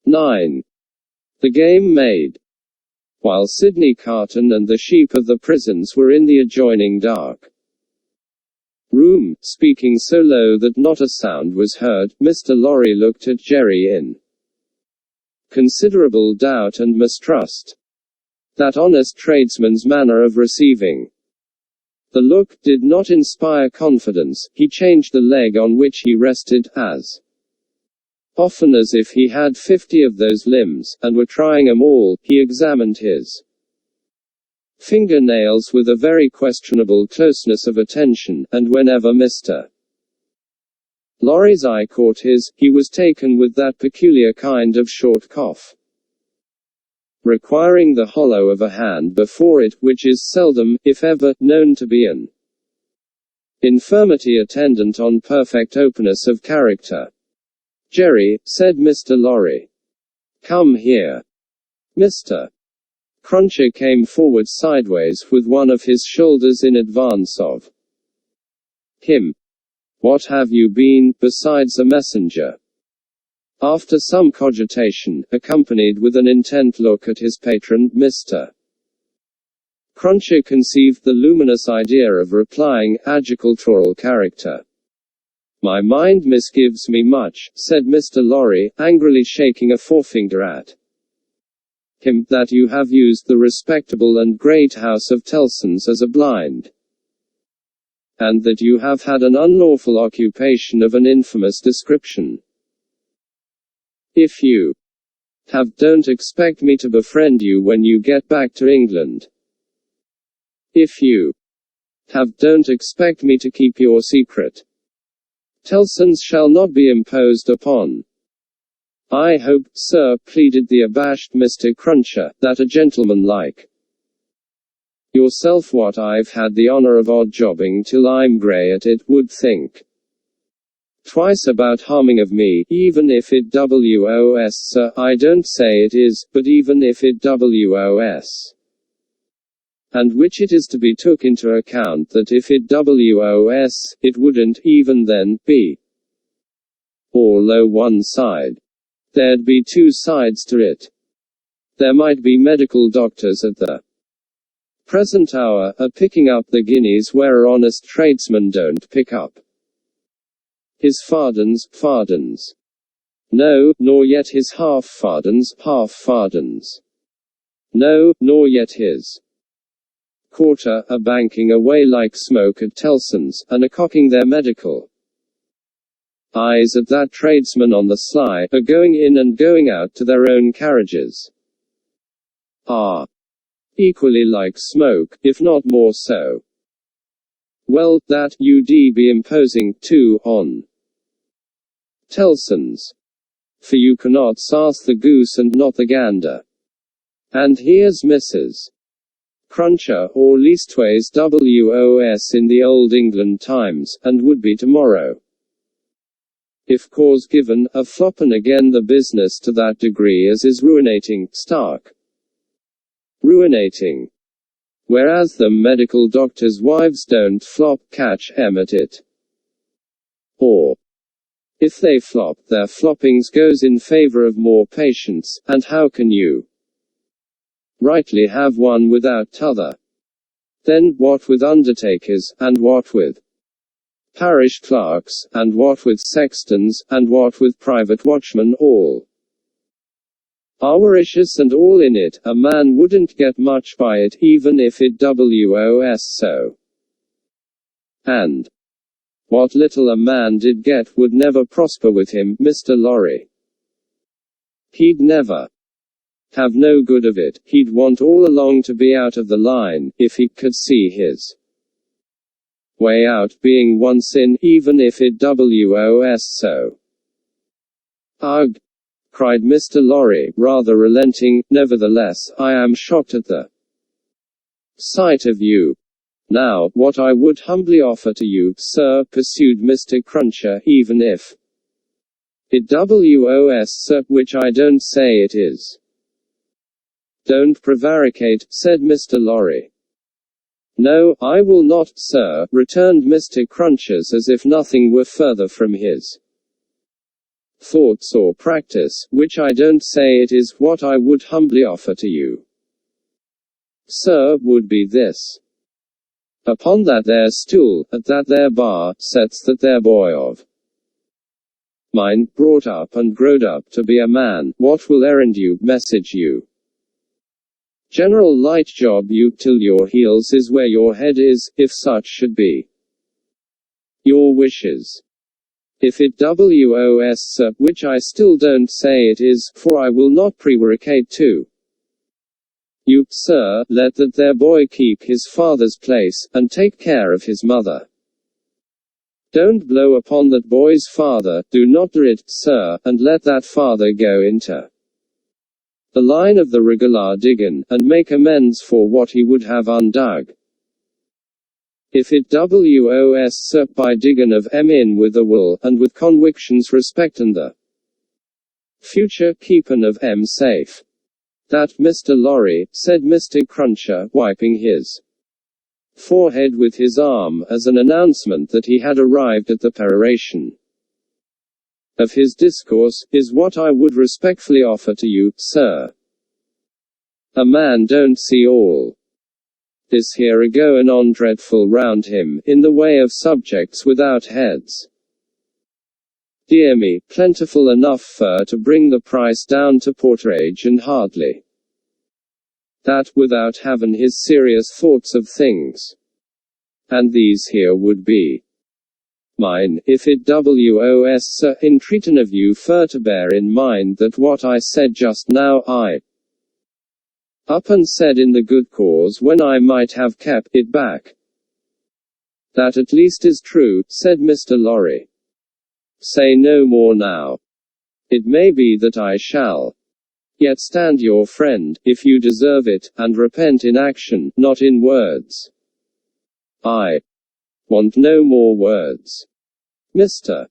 9. The game made. While Sidney Carton and the sheep of the prisons were in the adjoining dark room, speaking so low that not a sound was heard, Mr. Lorry looked at Jerry in considerable doubt and mistrust. That honest tradesman's manner of receiving the look did not inspire confidence. He changed the leg on which he rested, as often as if he had 50 of those limbs, and were trying 'em all. He examined his fingernails with a very questionable closeness of attention, and whenever Mr. Lorry's eye caught his, he was taken with that peculiar kind of short cough, requiring the hollow of a hand before it, which is seldom, if ever, known to be an infirmity attendant on perfect openness of character. "Jerry," said Mr. Lorry. "Come here." Mr. Cruncher came forward sideways, with one of his shoulders in advance of him. "What have you been, besides a messenger?" After some cogitation, accompanied with an intent look at his patron, Mr. Cruncher conceived the luminous idea of replying, "Agricultural character." "My mind misgives me much," said Mr. Lorry, angrily shaking a forefinger at him, "that you have used the respectable and great house of Tellson's as a blind, and that you have had an unlawful occupation of an infamous description. If you have, don't expect me to befriend you when you get back to England. If you have, don't expect me to keep your secret. Tellson's shall not be imposed upon." "I hope, sir," pleaded the abashed Mr. Cruncher, "that a gentleman like yourself, what I've had the honor of odd jobbing till I'm grey at it, would think twice about harming of me, even if it was, sir, I don't say it is, but even if it was. And which it is to be took into account that if it was, it wouldn't, even then, be all o' one side. There'd be two sides to it. There might be medical doctors at the present hour, picking up the guineas where honest tradesmen don't pick up his fardens. No, nor yet his half-fardens. No, nor yet his quarter, banking away like smoke at Tellson's, and cocking their medical eyes at that tradesman on the sly, going in and going out to their own carriages, are equally like smoke, if not more so. Well, that you'd be imposing, too, on Tellson's. For you cannot sarse the goose and not the gander. And here's Mrs. Cruncher, or leastways WOS in the Old England Times, and would be tomorrow, if cause given, a floppin' again the business to that degree as is ruinating, stark ruinating. Whereas them medical doctors' wives don't flop, catch 'em at it. Or, if they flop, their floppings goes in favor of more patients, and how can you rightly have one without t'other? Then, what with undertakers, and what with parish clerks, and what with sextons, and what with private watchmen, all avaricious and all in it, a man wouldn't get much by it, even if it was so. And what little a man did get would never prosper with him, Mr. Lorry. He'd never have no good of it. He'd want all along to be out of the line, if he could see his way out being once in, even if it was so. Ugh! Cried Mr. Lorry, rather relenting. "Nevertheless, I am shocked at the sight of you. Now, what I would humbly offer to you, sir," pursued Mr. Cruncher, "even if it was, sir, which I don't say it is." "Don't prevaricate," said Mr. Lorry. "No, I will not, sir," returned Mr. Crunchers, as if nothing were further from his thoughts or practice, which I don't say it is, what I would humbly offer to you, sir, would be this. Upon that there stool, at that there bar, sets that there boy of mine, brought up and growed up to be a man, what will errand you, message you, general light job you, till your heels is where your head is, if such should be your wishes. If it was, sir, which I still don't say it is, for I will not prevaricate to you, sir, let that there boy keep his father's place, and take care of his mother. Don't blow upon that boy's father, do not do it, sir, and let that father go into the line of the regular Dicken, and make amends for what he would have undug. If it was, sir, by Dicken of in with a will, and with convictions respecting the future keeping of safe. That Mr. Lorry, said Mr. Cruncher, wiping his forehead with his arm, as an announcement that he had arrived at the peroration of his discourse, is what I would respectfully offer to you, sir. A man don't see all this here a goin' on dreadful round him, in the way of subjects without heads. Dear me, plentiful enough fur to bring the price down to porterage, and hardly that, without having his serious thoughts of things. And these here would be mine, if it was, sir, entreatin' of you fur to bear in mind that what I said just now I up and said in the good cause when I might have kept it back. That at least is true, said Mr. Lorry. Say no more now. It may be that I shall yet stand your friend, if you deserve it, and repent in action, not in words. I want no more words. Mr.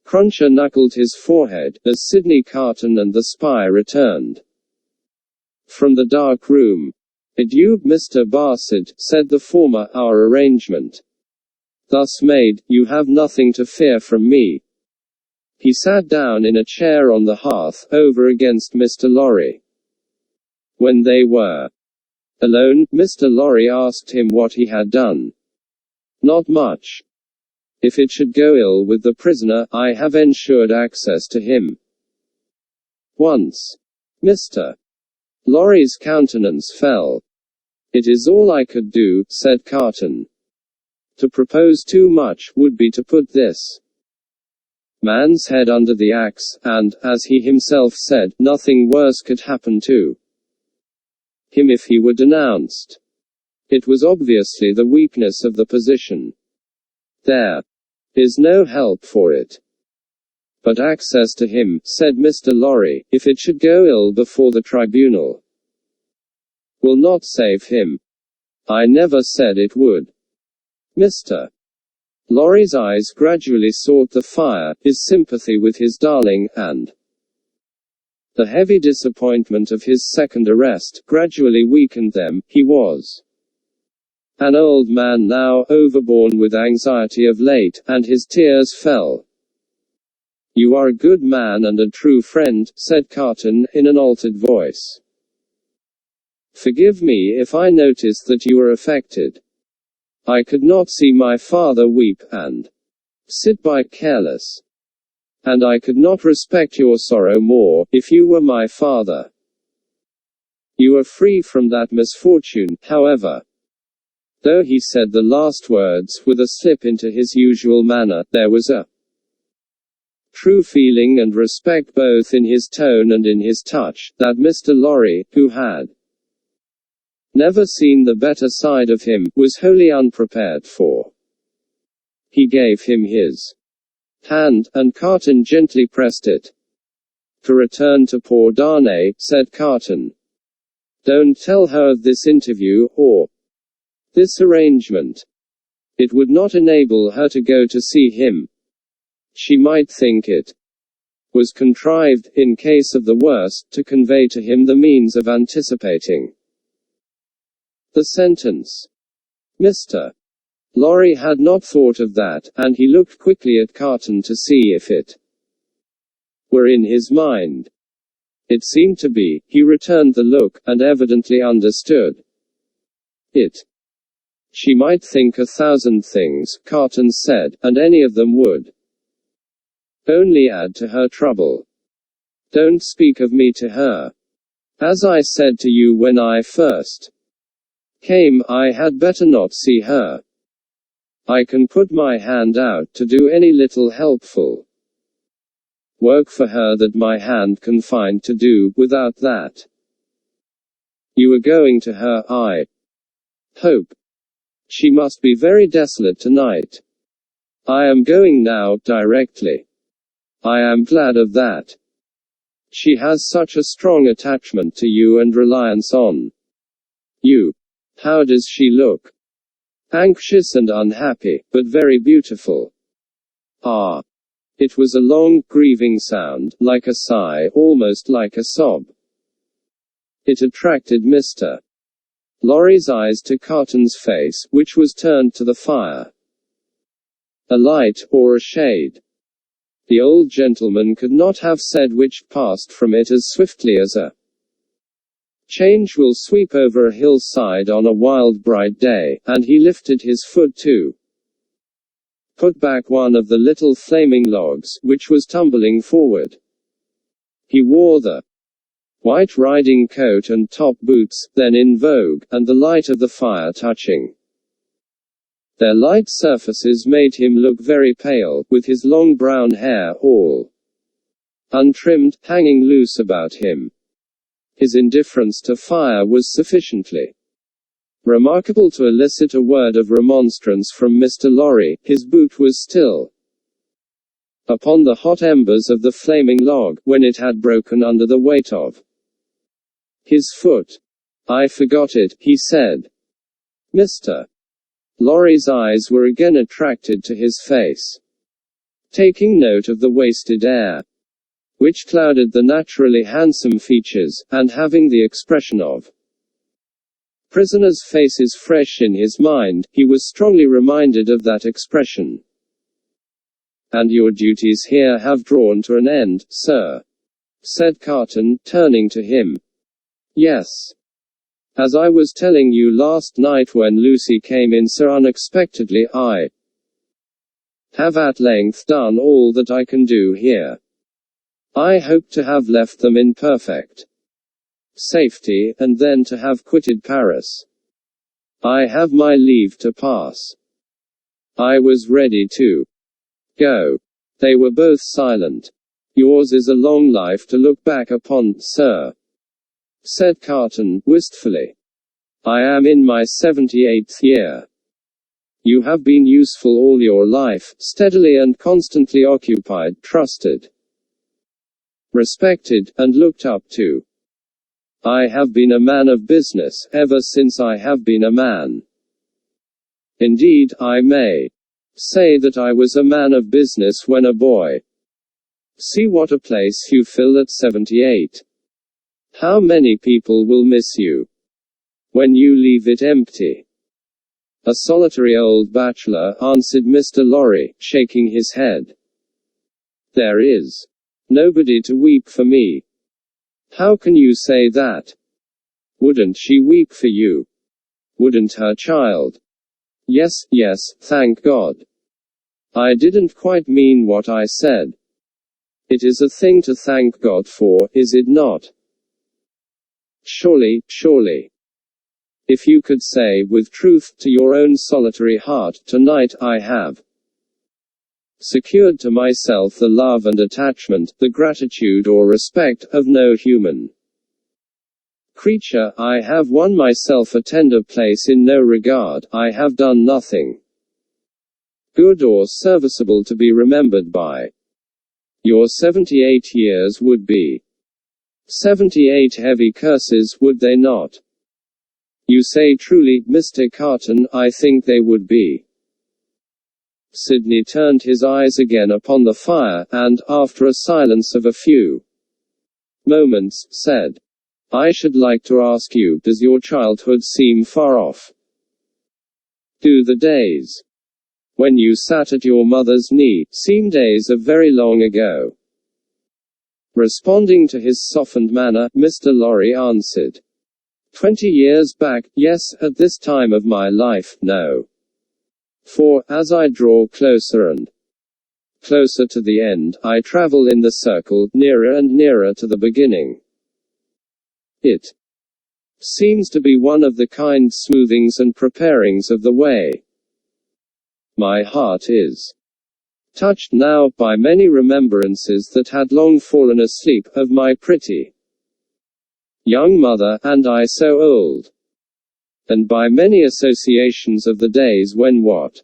Cruncher knuckled his forehead, as Sidney Carton and the spy returned from the dark room. Adieu, Mr. Barsad, said the former, our arrangement thus made, you have nothing to fear from me. He sat down in a chair on the hearth, over against Mr. Lorry. When they were alone, Mr. Lorry asked him what he had done. Not much. If it should go ill with the prisoner, I have ensured access to him. Once. Mr. Lorry's countenance fell. It is all I could do, said Carton. To propose too much, would be to put this man's head under the axe, and, as he himself said, nothing worse could happen to him if he were denounced. It was obviously the weakness of the position. There is no help for it but access to him, said Mr. Lorry, if it should go ill before the tribunal. Will not save him. I never said it would. Mr. Lorry's eyes gradually sought the fire, his sympathy with his darling, and the heavy disappointment of his second arrest, gradually weakened them. He was an old man now, overborne with anxiety of late, and his tears fell. You are a good man and a true friend, said Carton, in an altered voice. Forgive me if I noticed that you were affected. I could not see my father weep, and sit by careless. And I could not respect your sorrow more, if you were my father. You are free from that misfortune, however. Though he said the last words with a slip into his usual manner, there was a true feeling and respect both in his tone and in his touch, that Mr. Lorry, who had never seen the better side of him, was wholly unprepared for. He gave him his hand, and Carton gently pressed it. To return to poor Darnay, said Carton. Don't tell her of this interview, or this arrangement. It would not enable her to go to see him. She might think it was contrived, in case of the worst, to convey to him the means of anticipating the sentence. Mr. Lorry had not thought of that, and he looked quickly at Carton to see if it were in his mind. It seemed to be. He returned the look, and evidently understood it. She might think 1,000 things, Carton said, and any of them would only add to her trouble. Don't speak of me to her. As I said to you when I first came, I had better not see her. I can put my hand out to do any little helpful work for her that my hand can find to do. Without that, you are going to her, I hope. She must be very desolate tonight. I am going now, directly. I am glad of that. She has such a strong attachment to you and reliance on you. How does she look? Anxious and unhappy, but very beautiful. Ah. It was a long, grieving sound, like a sigh, almost like a sob. It attracted Mr. Lorry's eyes to Carton's face, which was turned to the fire. A light, or a shade. The old gentleman could not have said which passed from it as swiftly as a change will sweep over a hillside on a wild bright day, and he lifted his foot to put back one of the little flaming logs, which was tumbling forward. He wore the white riding coat and top boots, then in vogue, and the light of the fire touching their light surfaces made him look very pale, with his long brown hair, all untrimmed, hanging loose about him. His indifference to fire was sufficiently remarkable to elicit a word of remonstrance from Mr. Lorry. His boot was still upon the hot embers of the flaming log, when it had broken under the weight of his foot. I forgot it, he said. Mr. Lorry's eyes were again attracted to his face, taking note of the wasted air, which clouded the naturally handsome features, and having the expression of prisoners' faces fresh in his mind, he was strongly reminded of that expression. And your duties here have drawn to an end, sir, said Carton, turning to him. Yes. As I was telling you last night when Lucy came in so unexpectedly, I have at length done all that I can do here. I hope to have left them in perfect safety, and then to have quitted Paris. I have my leave to pass. I was ready to go. They were both silent. Yours is a long life to look back upon, sir, said Carton, wistfully. I am in my 78th year. You have been useful all your life, steadily and constantly occupied, trusted, respected, and looked up to. I have been a man of business, ever since I have been a man. Indeed, I may say that I was a man of business when a boy. See what a place you fill at 78. How many people will miss you when you leave it empty? A solitary old bachelor, answered Mr. Lorry, shaking his head. There is nobody to weep for me. How can you say that? Wouldn't she weep for you? Wouldn't her child? Yes, yes, thank God. I didn't quite mean what I said. It is a thing to thank God for, is it not? Surely, surely. If you could say with truth to your own solitary heart, tonight I have secured to myself the love and attachment, the gratitude or respect, of no human creature, I have won myself a tender place in no regard, I have done nothing good or serviceable to be remembered by. Your 78 years would be 78 heavy curses, would they not? You say truly, Mr. Carton, I think they would be. Sidney turned his eyes again upon the fire, and, after a silence of a few moments, said, I should like to ask you, does your childhood seem far off? Do the days when you sat at your mother's knee seem days of very long ago? Responding to his softened manner, Mr. Lorry answered, 20 years back, yes, at this time of my life, no. For, as I draw closer and closer to the end, I travel in the circle, nearer and nearer to the beginning. It seems to be one of the kind smoothings and preparings of the way. My heart is touched now by many remembrances that had long fallen asleep, of my pretty young mother, and I so old, and by many associations of the days when what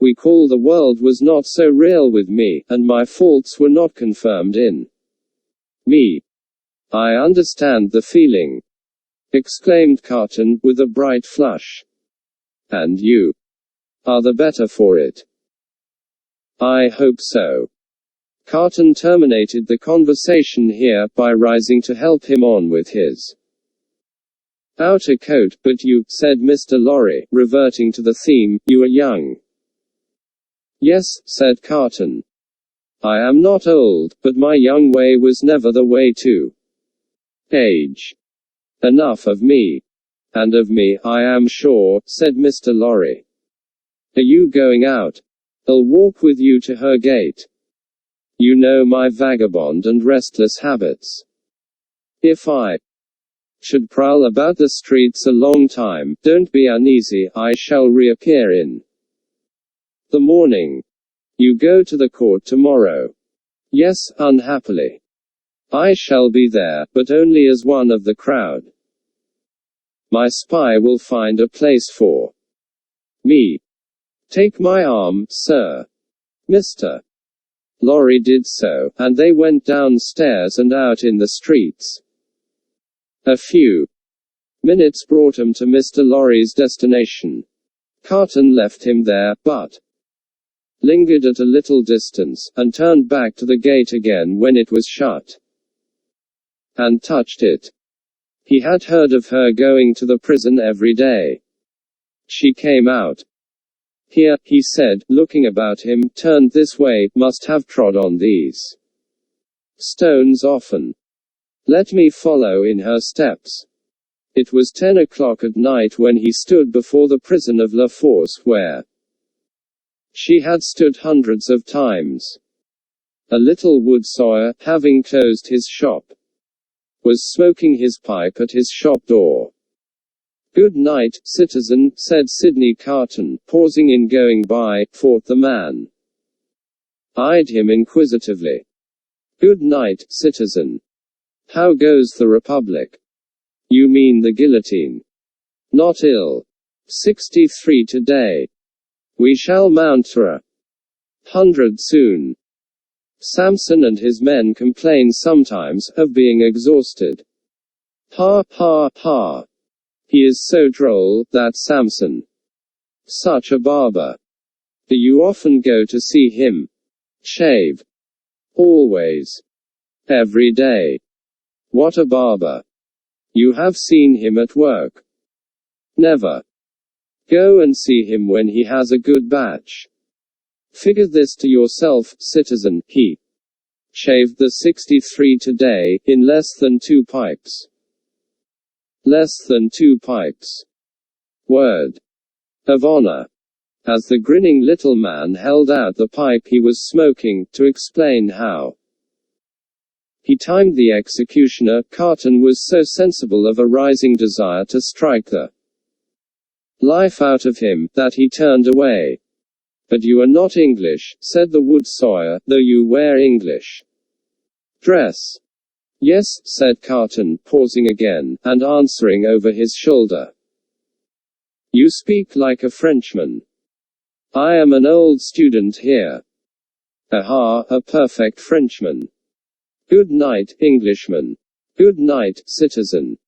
we call the world was not so real with me, and my faults were not confirmed in me. I understand the feeling, exclaimed Carton, with a bright flush. And you are the better for it. I hope so. Carton terminated the conversation here, by rising to help him on with his outer coat. But you, said Mr. Lorry, reverting to the theme, you are young. Yes, said Carton. I am not old, but my young way was never the way to age. Enough of me. And of me, I am sure, said Mr. Lorry. Are you going out? I'll walk with you to her gate. You know my vagabond and restless habits. If I should prowl about the streets a long time, don't be uneasy, I shall reappear in the morning. You go to the court tomorrow. Yes, unhappily. I shall be there, but only as one of the crowd. My spy will find a place for me. Take my arm, sir. Mr. Lorry did so, and they went downstairs and out in the streets. A few minutes brought him to Mr. Lorry's destination. Carton left him there, but lingered at a little distance, and turned back to the gate again when it was shut, and touched it. He had heard of her going to the prison every day. She came out here, he said, looking about him, turned this way, must have trod on these stones often. Let me follow in her steps. It was 10 o'clock at night when he stood before the prison of La Force, where she had stood hundreds of times. A little wood sawyer, having closed his shop, was smoking his pipe at his shop door. Good night, citizen, said Sidney Carton, pausing in going by, thought the man. Eyed him inquisitively. Good night, citizen. How goes the Republic? You mean the guillotine? Not ill. 63 today. We shall mount to 100 soon. Samson and his men complain sometimes, of being exhausted. Ha ha ha. He is so droll, that Samson. Such a barber. Do you often go to see him? Shave. Always. Every day. What a barber. You have seen him at work? Never. Go and see him when he has a good batch. Figure this to yourself, citizen, he shaved the 63 today, in less than 2 pipes. Less than 2 pipes. Word of honor. As the grinning little man held out the pipe he was smoking, to explain how he timed the executioner, Carton was so sensible of a rising desire to strike the life out of him, that he turned away. But you are not English, said the wood sawyer, though you wear English dress. Yes, said Carton, pausing again, and answering over his shoulder. You speak like a Frenchman. I am an old student here. Aha, a perfect Frenchman. Good night, Englishman. Good night, citizen.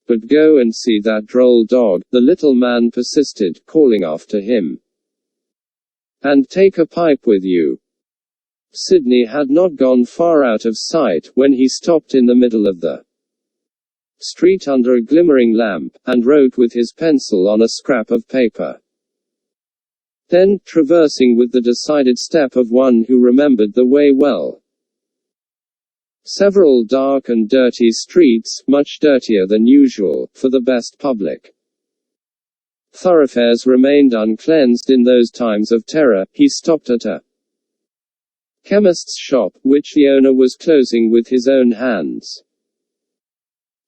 But go and see that droll dog, the little man persisted, calling after him. And take a pipe with you. Sidney had not gone far out of sight, when he stopped in the middle of the street under a glimmering lamp, and wrote with his pencil on a scrap of paper. Then, traversing with the decided step of one who remembered the way well, Several dark and dirty streets, much dirtier than usual, for the best public thoroughfares remained uncleansed in those times of terror. He stopped at a chemist's shop, which the owner was closing with his own hands.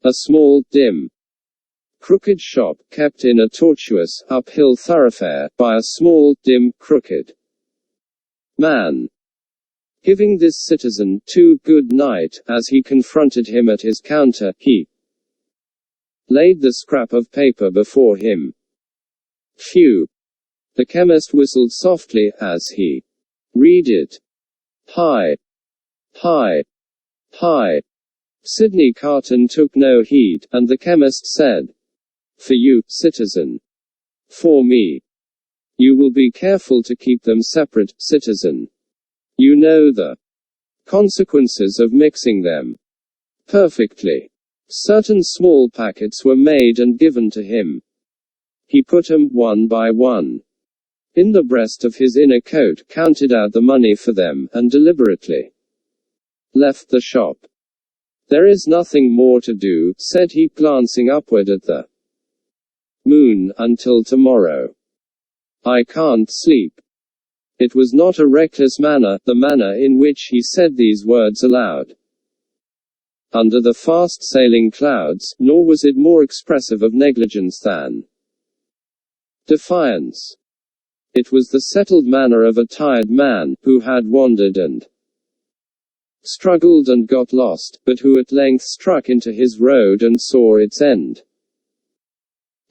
A small, dim, crooked shop, kept in a tortuous, uphill thoroughfare, by a small, dim, crooked man. Giving this citizen good night, as he confronted him at his counter, he laid the scrap of paper before him. Phew! The chemist whistled softly, as he read it. Hi! Hi! Hi! Sidney Carton took no heed, and the chemist said, "For you, citizen. For me. You will be careful to keep them separate, citizen. You know the consequences of mixing them perfectly." Certain small packets were made and given to him. He put them, one by one, in the breast of his inner coat, counted out the money for them, and deliberately left the shop. "There is nothing more to do," said he, glancing upward at the moon, "until tomorrow. I can't sleep." It was not a reckless manner, the manner in which he said these words aloud, under the fast-sailing clouds, nor was it more expressive of negligence than defiance. It was the settled manner of a tired man, who had wandered and struggled and got lost, but who at length struck into his road and saw its end.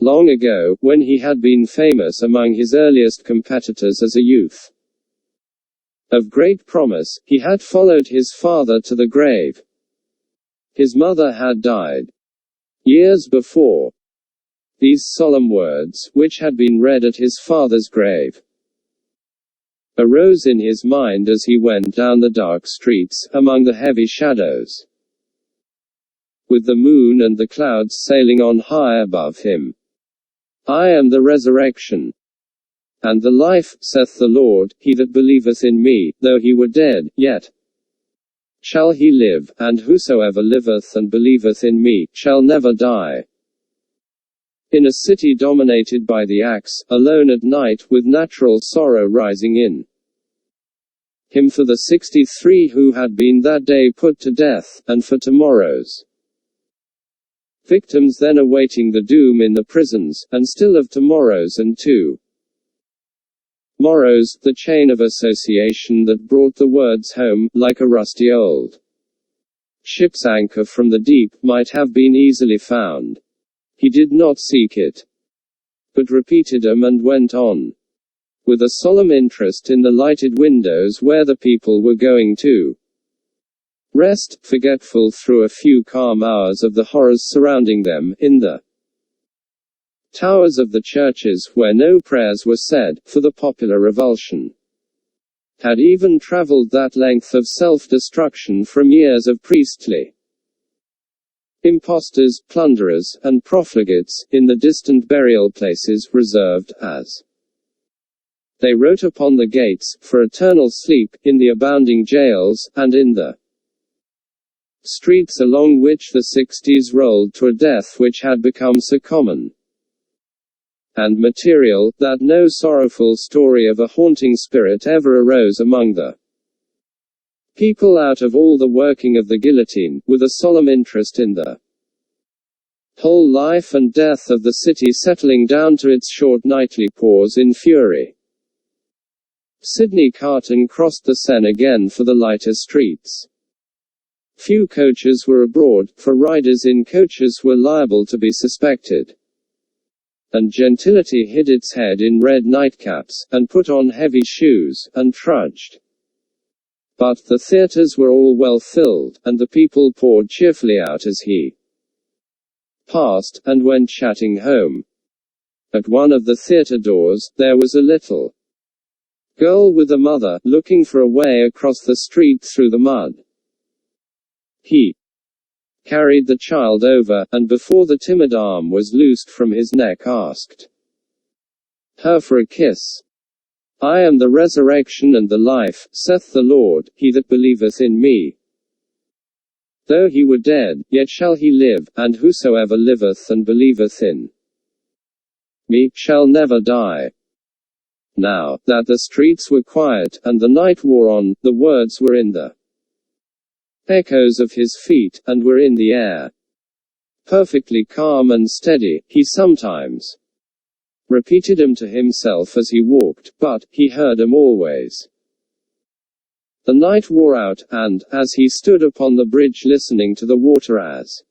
Long ago, when he had been famous among his earliest competitors as a youth of great promise, he had followed his father to the grave. His mother had died years before. These solemn words, which had been read at his father's grave, arose in his mind as he went down the dark streets, among the heavy shadows, with the moon and the clouds sailing on high above him. "I am the resurrection and the life, saith the Lord. He that believeth in me, though he were dead, yet shall he live, and whosoever liveth and believeth in me, shall never die." In a city dominated by the axe, alone at night, with natural sorrow rising in him for the 63 who had been that day put to death, and for tomorrow's victims then awaiting the doom in the prisons, and still of tomorrows and morrows, the chain of association that brought the words home, like a rusty old ship's anchor from the deep, might have been easily found. He did not seek it, but repeated them and went on, with a solemn interest, in the lighted windows where the people were going to rest, forgetful through a few calm hours of the horrors surrounding them, in the towers of the churches, where no prayers were said, for the popular revulsion had even traveled that length of self-destruction from years of priestly impostors, plunderers, and profligates, in the distant burial places, reserved, as they wrote upon the gates, for eternal sleep, in the abounding jails, and in the streets along which the 60s rolled to a death which had become so common and material, that no sorrowful story of a haunting spirit ever arose among the people out of all the working of the guillotine, with a solemn interest in the whole life and death of the city settling down to its short nightly pause in fury. Sidney Carton crossed the Seine again for the lighter streets. Few coaches were abroad, for riders in coaches were liable to be suspected, and gentility hid its head in red nightcaps, and put on heavy shoes, and trudged. But the theatres were all well filled, and the people poured cheerfully out as he passed, and went chatting home. At one of the theatre doors, there was a little girl with a mother, looking for a way across the street through the mud. He carried the child over, and before the timid arm was loosed from his neck asked her for a kiss. "I am the resurrection and the life, saith the Lord. He that believeth in me Though he were dead, yet shall he live, and whosoever liveth and believeth in me shall never die. Now, that the streets were quiet, and the night wore on, the words were in the echoes of his feet, and were in the air. Perfectly calm and steady, he sometimes repeated them to himself as he walked, but he heard them always. The night wore out, and, as he stood upon the bridge listening to the water as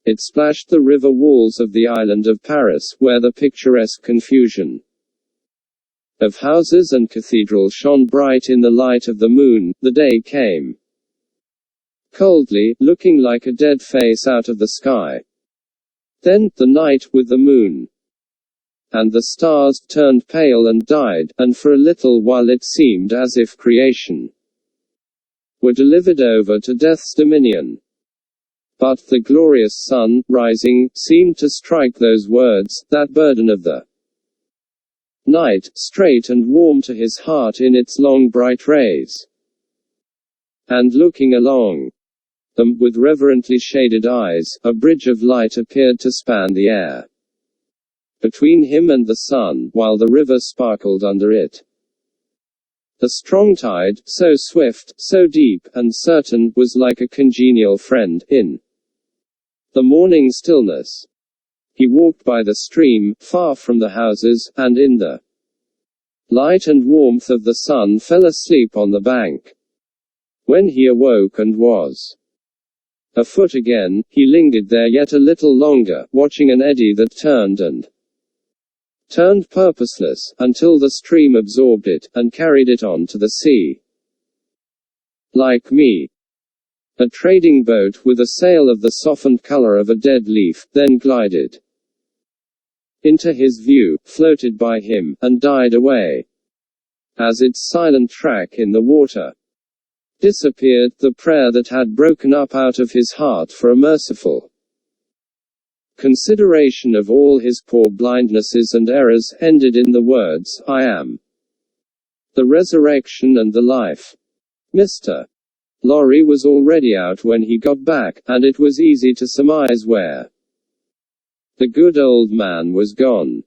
it splashed the river walls of the island of Paris, where the picturesque confusion of houses and cathedral shone bright in the light of the moon, the day came coldly, looking like a dead face out of the sky. Then, the night, with the moon and the stars, turned pale and died, and for a little while it seemed as if creation were delivered over to death's dominion. But the glorious sun, rising, seemed to strike those words, that burden of the night, straight and warm to his heart in its long bright rays. And looking along them, with reverently shaded eyes, a bridge of light appeared to span the air between him and the sun, while the river sparkled under it. The strong tide, so swift, so deep, and certain, was like a congenial friend, in the morning stillness. He walked by the stream, far from the houses, and in the light and warmth of the sun fell asleep on the bank. When he awoke and was afoot again, he lingered there yet a little longer, watching an eddy that turned and turned purposeless, until the stream absorbed it, and carried it on to the sea. Like me, a trading boat with a sail of the softened color of a dead leaf, then glided into his view, floated by him, and died away. As its silent track in the water disappeared, the prayer that had broken up out of his heart for a merciful consideration of all his poor blindnesses and errors, ended in the words, "I am the resurrection and the life." Mr. Lorry was already out when he got back, and it was easy to surmise where the good old man was gone.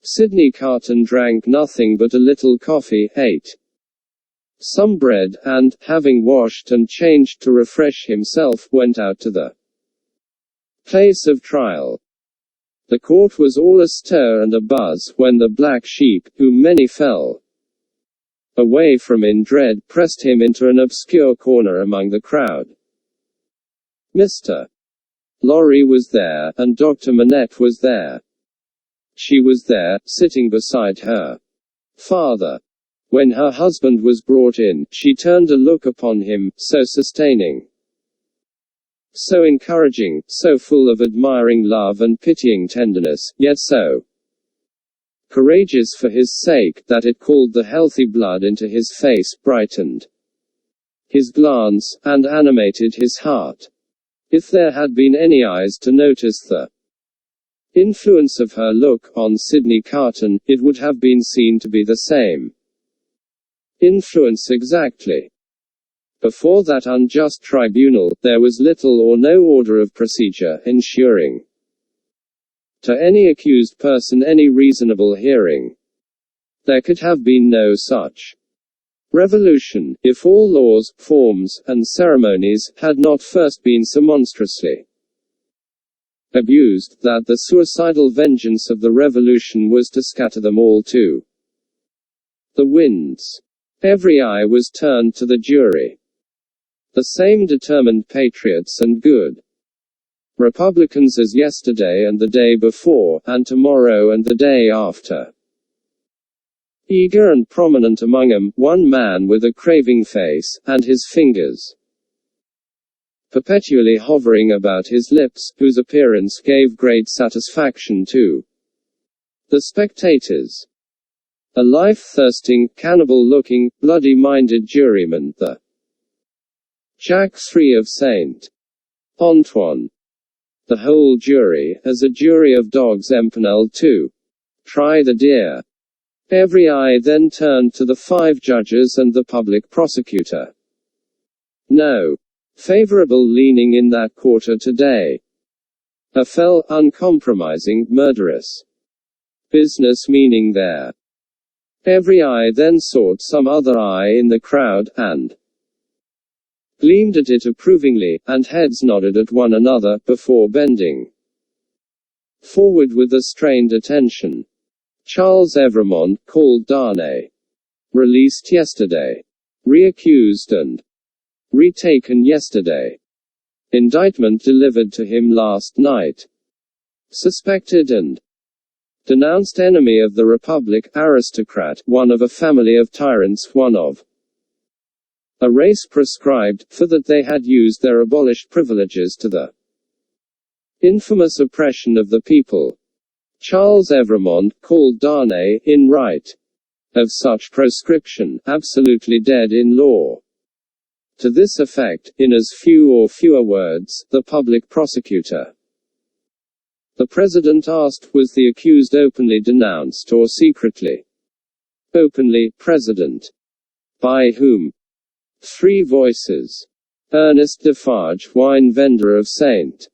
Sidney Carton drank nothing but a little coffee, ate some bread, and, having washed and changed to refresh himself, went out to the place of trial. The court was all astir and abuzz, when the black sheep, whom many fell away from in dread, pressed him into an obscure corner among the crowd. Mr. Lorry was there, and Dr. Manette was there. She was there, sitting beside her father. When her husband was brought in, she turned a look upon him, so sustaining, so encouraging, so full of admiring love and pitying tenderness, yet so courageous for his sake, that it called the healthy blood into his face, brightened his glance, and animated his heart. If there had been any eyes to notice the influence of her look on Sidney Carton, it would have been seen to be the same influence exactly. Before that unjust tribunal, there was little or no order of procedure, ensuring to any accused person any reasonable hearing. There could have been no such revolution, if all laws, forms, and ceremonies had not first been so monstrously abused, that the suicidal vengeance of the revolution was to scatter them all to the winds. Every eye was turned to the jury. The same determined patriots and good Republicans as yesterday and the day before, and tomorrow and the day after. Eager and prominent among them, one man with a craving face, and his fingers perpetually hovering about his lips, whose appearance gave great satisfaction to the spectators. A life-thirsting, cannibal-looking, bloody-minded juryman, the Jacques III of Saint Antoine. The whole jury, as a jury of dogs empaneled to try the deer. Every eye then turned to the 5 judges and the public prosecutor. No favorable leaning in that quarter today. A fell, uncompromising, murderous business meaning there. Every eye then sought some other eye in the crowd, and gleamed at it approvingly, and heads nodded at one another, before bending forward with a strained attention. Charles Evremond, called Darnay, released yesterday, reaccused and retaken yesterday. Indictment delivered to him last night. Suspected and denounced enemy of the Republic, aristocrat, one of a family of tyrants, one of a race proscribed, for that they had used their abolished privileges to the infamous oppression of the people. Charles Evremond, called Darnay, in right of such proscription, absolutely dead in law. To this effect, in as few or fewer words, the public prosecutor. The President asked, was the accused openly denounced or secretly? Openly, President. By whom? 3 voices. Ernest Defarge, wine vendor of St.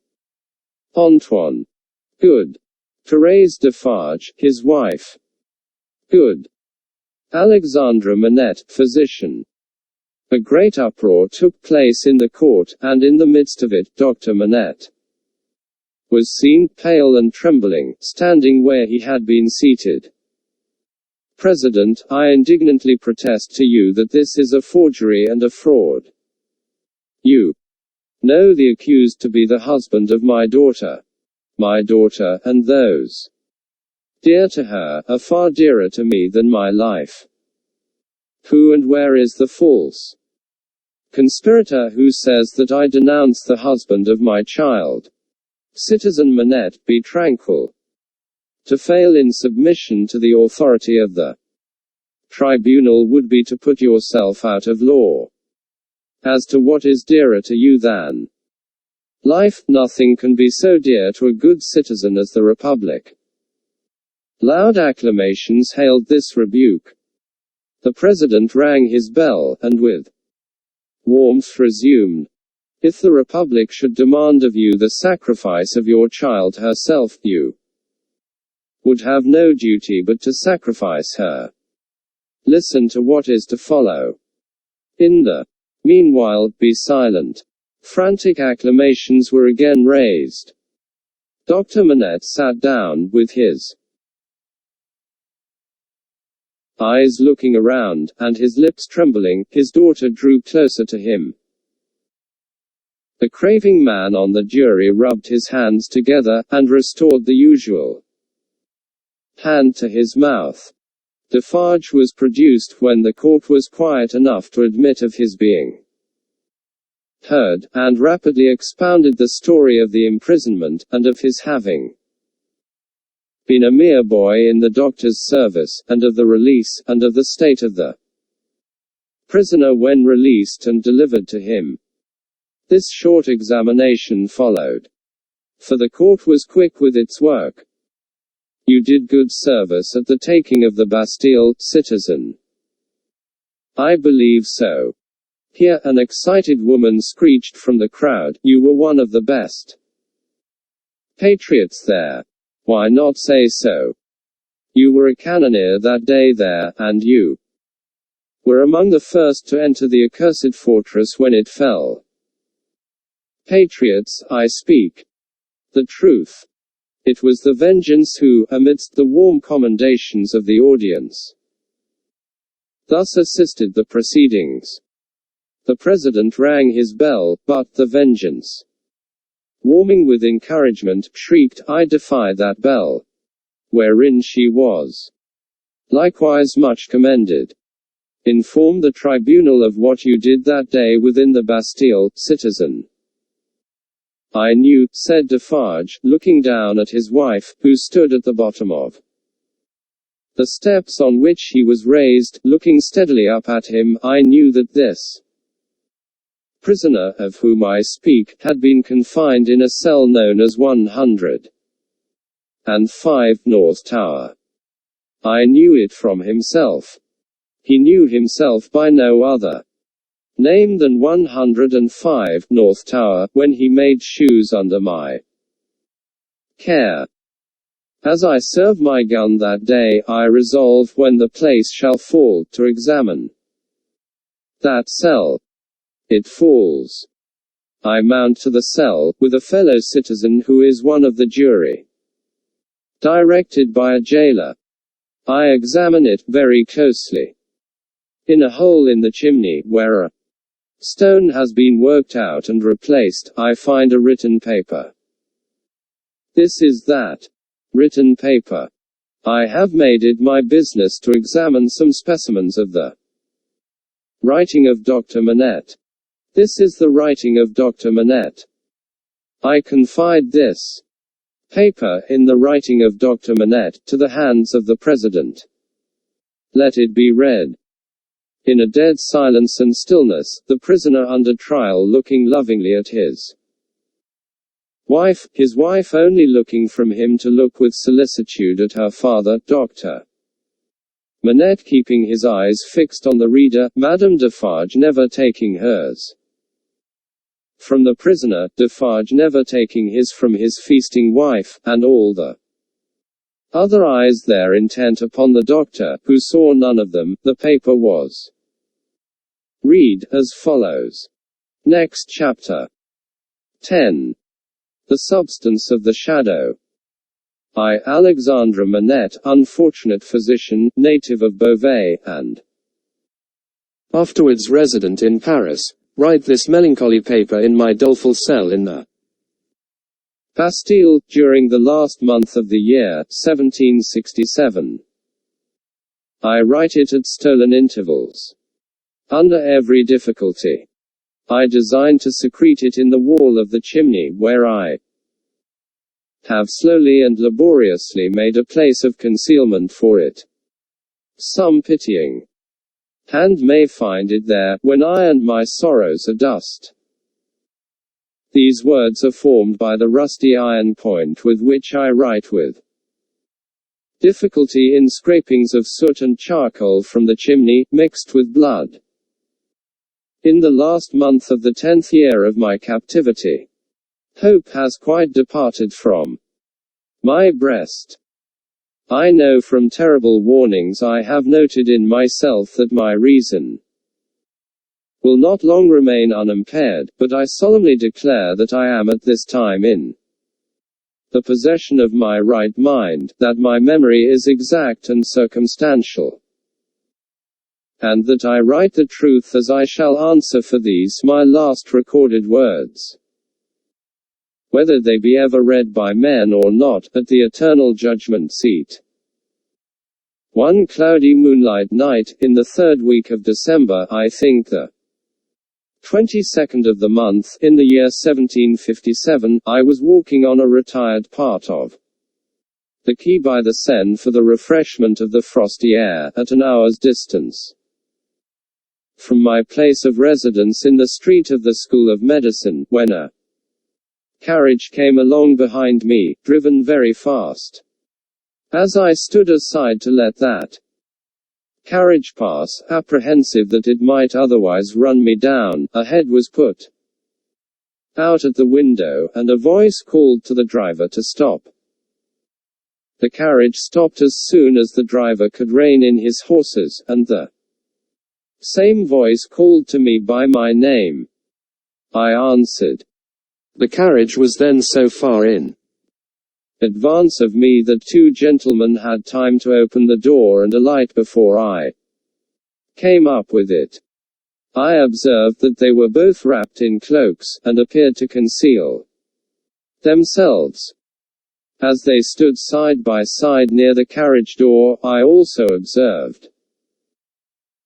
Antoine. Good. Thérèse Defarge, his wife. Good. Alexandra Manette, physician. A great uproar took place in the court, and in the midst of it, Dr. Manette was seen, pale and trembling, standing where he had been seated. President, I indignantly protest to you that this is a forgery and a fraud. You know the accused to be the husband of my daughter, and those dear to her, are far dearer to me than my life. Who and where is the false conspirator who says that I denounce the husband of my child? Citizen Manette, be tranquil. To fail in submission to the authority of the tribunal would be to put yourself out of law. As to what is dearer to you than life, nothing can be so dear to a good citizen as the Republic. Loud acclamations hailed this rebuke. The President rang his bell, and with warmth resumed, if the Republic should demand of you the sacrifice of your child herself, you would have no duty but to sacrifice her. Listen to what is to follow. In the meanwhile, be silent. Frantic acclamations were again raised. Dr. Manette sat down, with his eyes looking around, and his lips trembling. His daughter drew closer to him. The craving man on the jury rubbed his hands together, and restored the usual hand to his mouth. Defarge was produced when the court was quiet enough to admit of his being heard, and rapidly expounded the story of the imprisonment, and of his having been a mere boy in the doctor's service, and of the release, and of the state of the prisoner when released and delivered to him. This short examination followed, for the court was quick with its work. You did good service at the taking of the Bastille, citizen. I believe so. Here, an excited woman screeched from the crowd, you were one of the best patriots there. Why not say so? You were a cannoneer that day there, and you were among the first to enter the accursed fortress when it fell. Patriots, I speak the truth. It was the Vengeance who, amidst the warm commendations of the audience, thus assisted the proceedings. The President rang his bell, but the Vengeance, warming with encouragement, shrieked, I defy that bell. Wherein she was likewise much commended. Inform the tribunal of what you did that day within the Bastille, citizen. I knew, said Defarge, looking down at his wife, who stood at the bottom of the steps on which he was raised, looking steadily up at him. I knew that this prisoner, of whom I speak, had been confined in a cell known as 105 North Tower. I knew it from himself. He knew himself by no other name than 105 North Tower, when he made shoes under my care. As I serve my gun that day, I resolve, when the place shall fall, to examine that cell. It falls. I mount to the cell, with a fellow citizen who is one of the jury, directed by a jailer. I examine it very closely. In a hole in the chimney, where a stone has been worked out and replaced, I find a written paper. This is that written paper. I have made it my business to examine some specimens of the writing of Dr. Manette. This is the writing of Dr. Manette. I confide this paper, in the writing of Dr. Manette, to the hands of the President. Let it be read. In a dead silence and stillness, the prisoner under trial looking lovingly at his wife only looking from him to look with solicitude at her father, Dr. Manette keeping his eyes fixed on the reader, Madame Defarge never taking hers from the prisoner, Defarge never taking his from his feasting wife, and all the other eyes there intent upon the doctor, who saw none of them. The paper was read as follows. Next chapter. 10. The substance of the shadow. I, Alexandre Manette, unfortunate physician, native of Beauvais, and afterwards resident in Paris, write this melancholy paper in my doleful cell in the Bastille, during the last month of the year, 1767. I write it at stolen intervals. Under every difficulty. I design to secrete it in the wall of the chimney, where I have slowly and laboriously made a place of concealment for it. Some pitying hand may find it there, when I and my sorrows are dust. These words are formed by the rusty iron point with which I write with difficulty in scrapings of soot and charcoal from the chimney, mixed with blood. In the last month of the 10th year of my captivity, hope has quite departed from my breast. I know from terrible warnings I have noted in myself that my reason will not long remain unimpaired, but I solemnly declare that I am at this time in the possession of my right mind, that my memory is exact and circumstantial, and that I write the truth as I shall answer for these, my last recorded words, whether they be ever read by men or not, at the eternal judgment seat. One cloudy moonlight night, in the 3rd week of December, I think the 22nd of the month, in the year 1757, I was walking on a retired part of the quay by the Seine for the refreshment of the frosty air, at an hour's distance from my place of residence in the street of the School of Medicine, when a carriage came along behind me, driven very fast. As I stood aside to let that carriage pass, apprehensive that it might otherwise run me down, a head was put out at the window, and a voice called to the driver to stop. The carriage stopped as soon as the driver could rein in his horses, and the same voice called to me by my name. I answered. The carriage was then so far in advance of me that 2 gentlemen had time to open the door and alight before I came up with it. I observed that they were both wrapped in cloaks, and appeared to conceal themselves. As they stood side by side near the carriage door, I also observed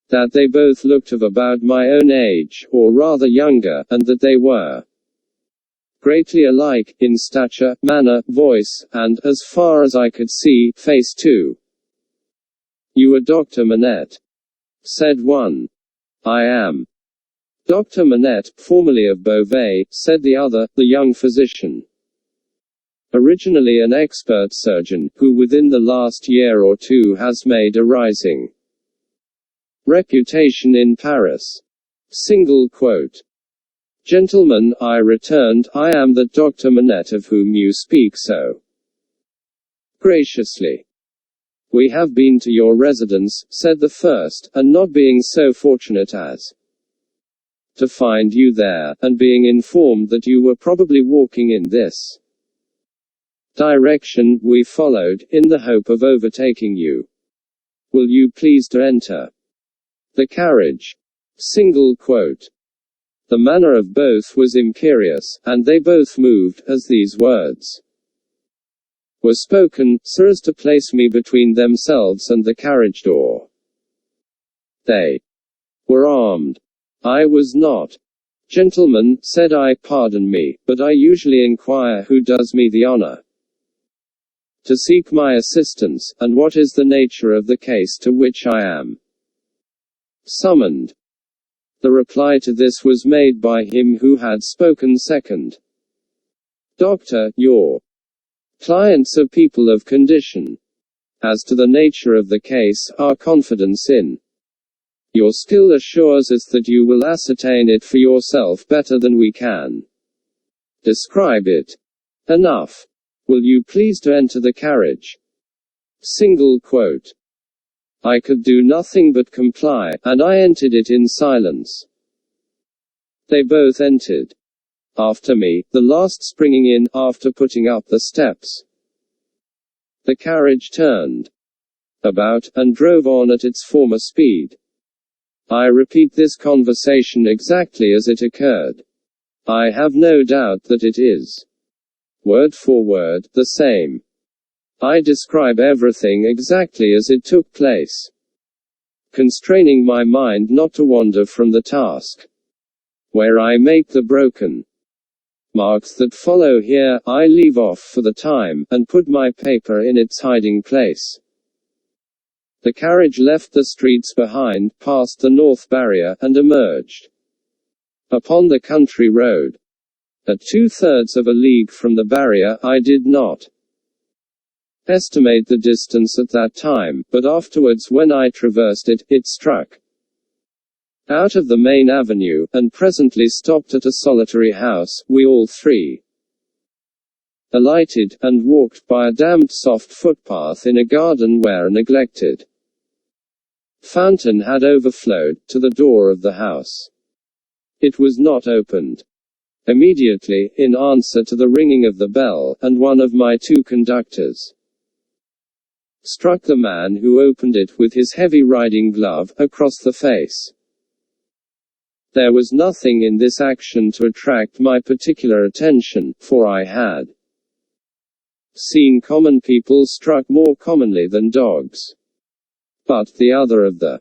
that they both looked of about my own age, or rather younger, and that they were greatly alike, in stature, manner, voice, and, as far as I could see, face too. You are Dr. Manette, said one. I am Dr. Manette, formerly of Beauvais, said the other, the young physician. Originally an expert surgeon, who within the last year or 2 has made a rising reputation in Paris. Single quote. Gentlemen, I returned, I am that Dr. Manette of whom you speak so graciously. We have been to your residence, said the first, and not being so fortunate as to find you there, and being informed that you were probably walking in this direction, we followed, in the hope of overtaking you. Will you please to enter the carriage? Single quote. The manner of both was imperious, and they both moved, as these words were spoken, so as to place me between themselves and the carriage door. They were armed. I was not. Gentlemen, said I, pardon me, but I usually inquire who does me the honor to seek my assistance, and what is the nature of the case to which I am summoned. The reply to this was made by him who had spoken second. Doctor, your clients are people of condition. As to the nature of the case, our confidence in your skill assures us that you will ascertain it for yourself better than we can describe it. Enough. Will you please to enter the carriage? Single quote. I could do nothing but comply, and I entered it in silence. They both entered after me, the last springing in, after putting up the steps. The carriage turned about, and drove on at its former speed. I repeat this conversation exactly as it occurred. I have no doubt that it is, word for word, the same. I describe everything exactly as it took place, constraining my mind not to wander from the task. Where I make the broken marks that follow here, I leave off for the time, and put my paper in its hiding place. The carriage left the streets behind, passed the north barrier, and emerged upon the country road. At 2/3 of a league from the barrier, I did not estimate the distance at that time, but afterwards when I traversed it, it struck out of the main avenue, and presently stopped at a solitary house. We all three alighted, and walked by a damp soft footpath in a garden where a neglected fountain had overflowed, to the door of the house. It was not opened immediately, in answer to the ringing of the bell, and one of my two conductors struck the man who opened it with his heavy riding glove, across the face. There was nothing in this action to attract my particular attention, for I had seen common people struck more commonly than dogs. But the other of the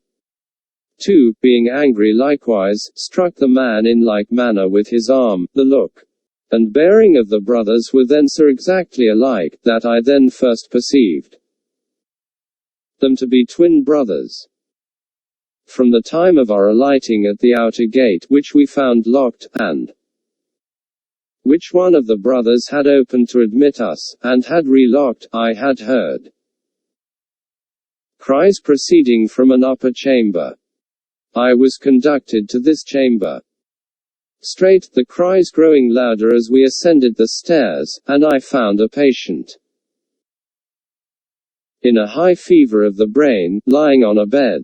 two, being angry likewise, struck the man in like manner with his arm. The look and bearing of the brothers were then so exactly alike, that I then first perceived them to be twin brothers. From the time of our alighting at the outer gate, which we found locked, and which one of the brothers had opened to admit us, and had relocked, I had heard cries proceeding from an upper chamber. I was conducted to this chamber. Straight, the cries growing louder as we ascended the stairs, and I found a patient in a high fever of the brain, lying on a bed.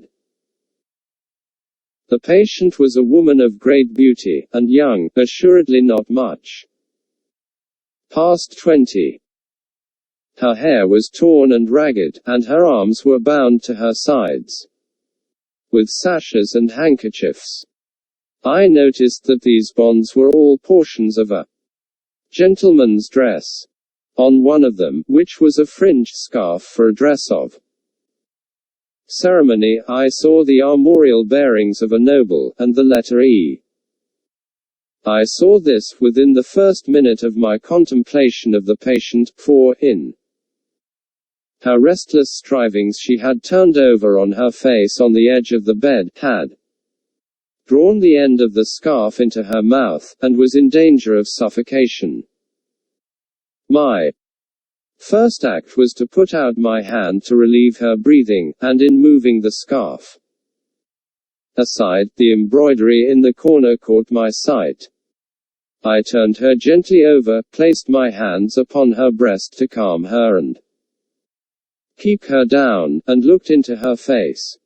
The patient was a woman of great beauty, and young, assuredly not much past 20. Her hair was torn and ragged, and her arms were bound to her sides with sashes and handkerchiefs. I noticed that these bonds were all portions of a gentleman's dress. On one of them, which was a fringed scarf for a dress of ceremony, I saw the armorial bearings of a noble, and the letter E. I saw this within the first minute of my contemplation of the patient, for, in her restless strivings she had turned over on her face on the edge of the bed, had drawn the end of the scarf into her mouth, and was in danger of suffocation. My first act was to put out my hand to relieve her breathing, and in moving the scarf, aside, the embroidery in the corner caught my sight. I turned her gently over, placed my hands upon her breast to calm her and keep her down, and looked into her face.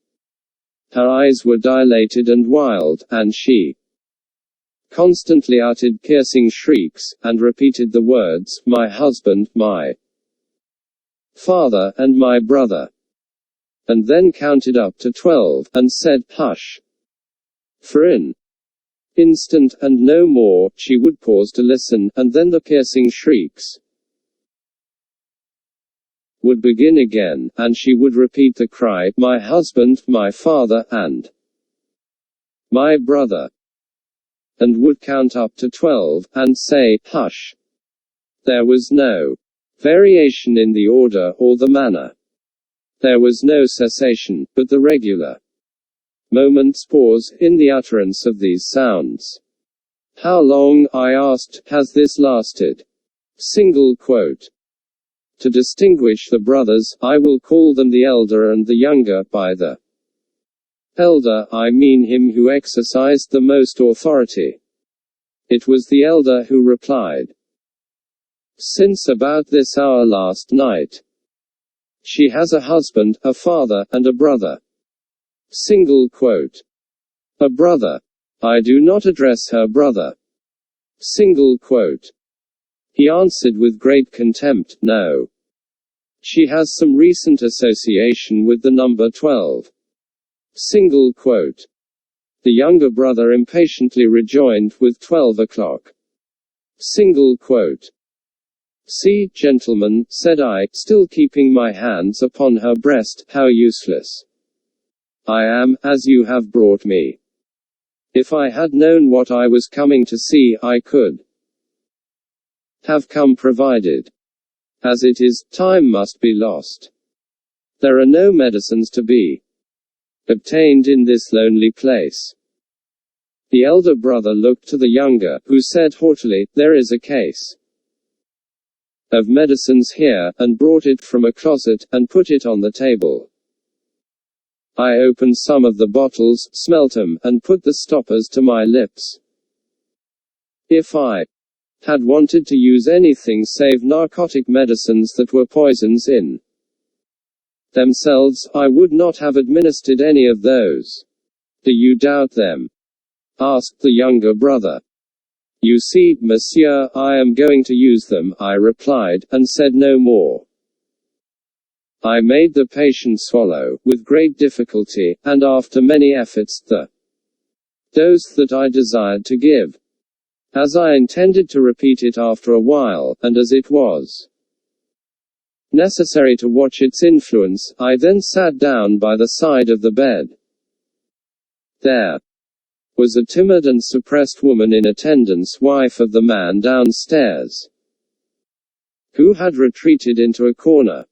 Her eyes were dilated and wild, and she constantly uttered piercing shrieks, and repeated the words, "My husband, my father, and my brother," and then counted up to 12, and said, "Hush." For an instant, and no more, she would pause to listen, and then the piercing shrieks would begin again, and she would repeat the cry, "My husband, my father, and my brother," and would count up to 12, and say, "Hush." There was no variation in the order, or the manner. There was no cessation, but the regular moment's pause, in the utterance of these sounds. "How long," I asked, "has this lasted?" Single quote. "To distinguish the brothers, I will call them the elder and the younger. By the elder, I mean him who exercised the most authority." It was the elder who replied, "Since about this hour last night, she has a husband, a father, and a brother." Single quote. "A brother. I do not address her brother." Single quote. He answered with great contempt, "No. She has some recent association with the number 12. Single quote. The younger brother impatiently rejoined, "With 12 o'clock. Single quote. "See, gentlemen," said I, still keeping my hands upon her breast, "how useless I am, as you have brought me. If I had known what I was coming to see, I could have come provided. As it is, time must be lost. There are no medicines to be obtained in this lonely place." The elder brother looked to the younger, who said haughtily, "There is a case of medicines here," and brought it from a closet, and put it on the table. I opened some of the bottles, smelt them, and put the stoppers to my lips. If I had wanted to use anything save narcotic medicines that were poisons in themselves, I would not have administered any of those. "Do you doubt them?" asked the younger brother. "You see, monsieur, I am going to use them," I replied, and said no more. I made the patient swallow, with great difficulty, and after many efforts, the dose that I desired to give. As I intended to repeat it after a while, and as it was necessary to watch its influence, I then sat down by the side of the bed. There was a timid and suppressed woman in attendance, wife of the man downstairs, who had retreated into a corner.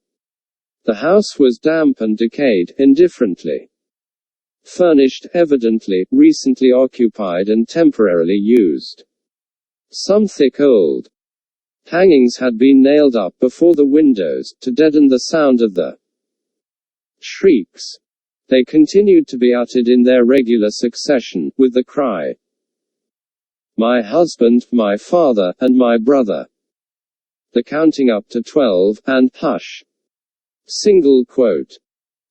The house was damp and decayed, indifferently furnished, evidently recently occupied and temporarily used. Some thick old hangings had been nailed up before the windows, to deaden the sound of the shrieks. They continued to be uttered in their regular succession, with the cry, "My husband, my father, and my brother," the counting up to 12, and "Hush." Single quote.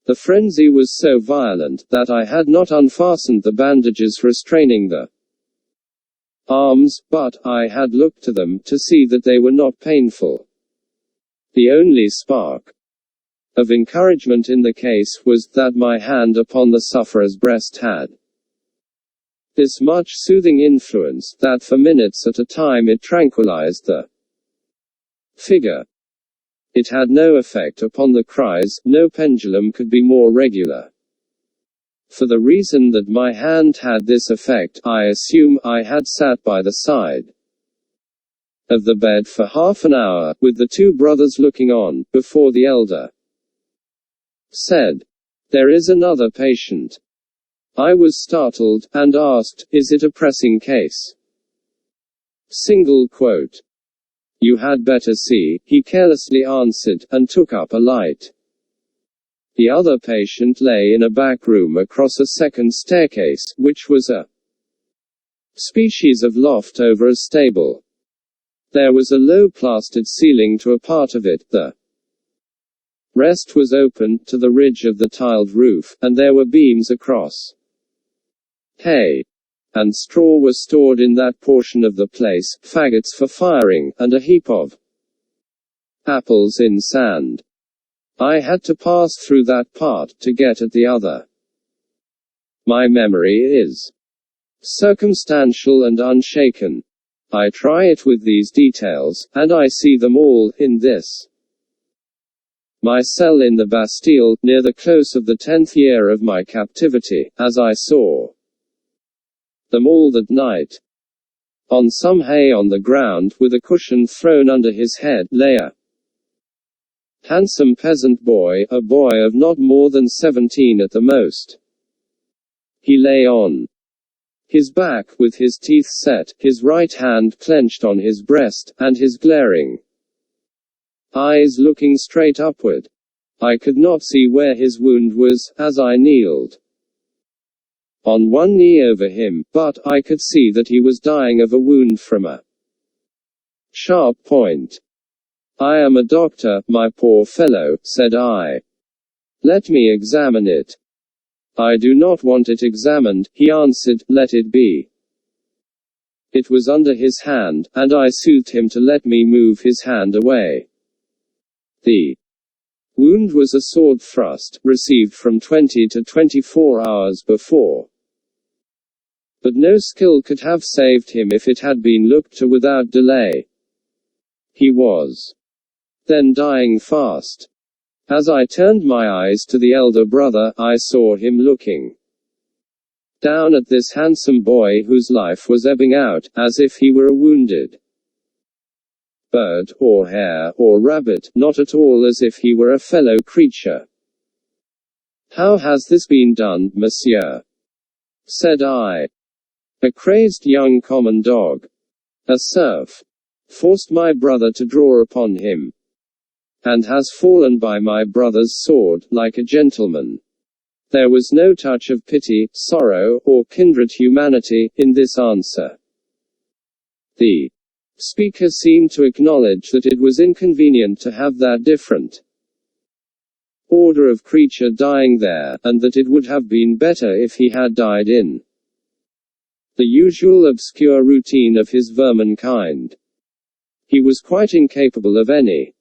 The frenzy was so violent, that I had not unfastened the bandages restraining the arms, but I had looked to them, to see that they were not painful. The only spark of encouragement in the case was, that my hand upon the sufferer's breast had this much soothing influence, that for minutes at a time it tranquilized the figure. It had no effect upon the cries. No pendulum could be more regular. For the reason that my hand had this effect, I assume I had sat by the side of the bed for half an hour, with the two brothers looking on, before the elder said, "There is another patient." I was startled, and asked, "Is it a pressing case?" Single quote. "You had better see," he carelessly answered, and took up a light. The other patient lay in a back room across a second staircase, which was a species of loft over a stable. There was a low plastered ceiling to a part of it, the rest was open to the ridge of the tiled roof, and there were beams across. Hay and straw were stored in that portion of the place, faggots for firing, and a heap of apples in sand. I had to pass through that part to get at the other. My memory is circumstantial and unshaken. I try it with these details, and I see them all in this. My cell in the Bastille, near the close of the 10th year of my captivity, as I saw them all that night. On some hay on the ground, with a cushion thrown under his head, lay a handsome peasant boy, a boy of not more than 17 at the most. He lay on his back, with his teeth set, his right hand clenched on his breast, and his glaring eyes looking straight upward. I could not see where his wound was, as I kneeled on one knee over him, but I could see that he was dying of a wound from a sharp point. I am a doctor, my poor fellow, said I. Let me examine it. I do not want it examined, he answered, let it be. It was under his hand, and I soothed him to let me move his hand away. The wound was a sword thrust, received from 20 to 24 hours before. But no skill could have saved him if it had been looked to without delay. He was then dying fast. As I turned my eyes to the elder brother, I saw him looking down at this handsome boy whose life was ebbing out, as if he were a wounded bird, or hare, or rabbit, not at all as if he were a fellow creature. How has this been done, monsieur? Said I. A crazed young common dog, a serf, forced my brother to draw upon him, and has fallen by my brother's sword, like a gentleman. There was no touch of pity, sorrow, or kindred humanity, in this answer. The speaker seemed to acknowledge that it was inconvenient to have that different order of creature dying there, and that it would have been better if he had died in the usual obscure routine of his vermin kind. He was quite incapable of any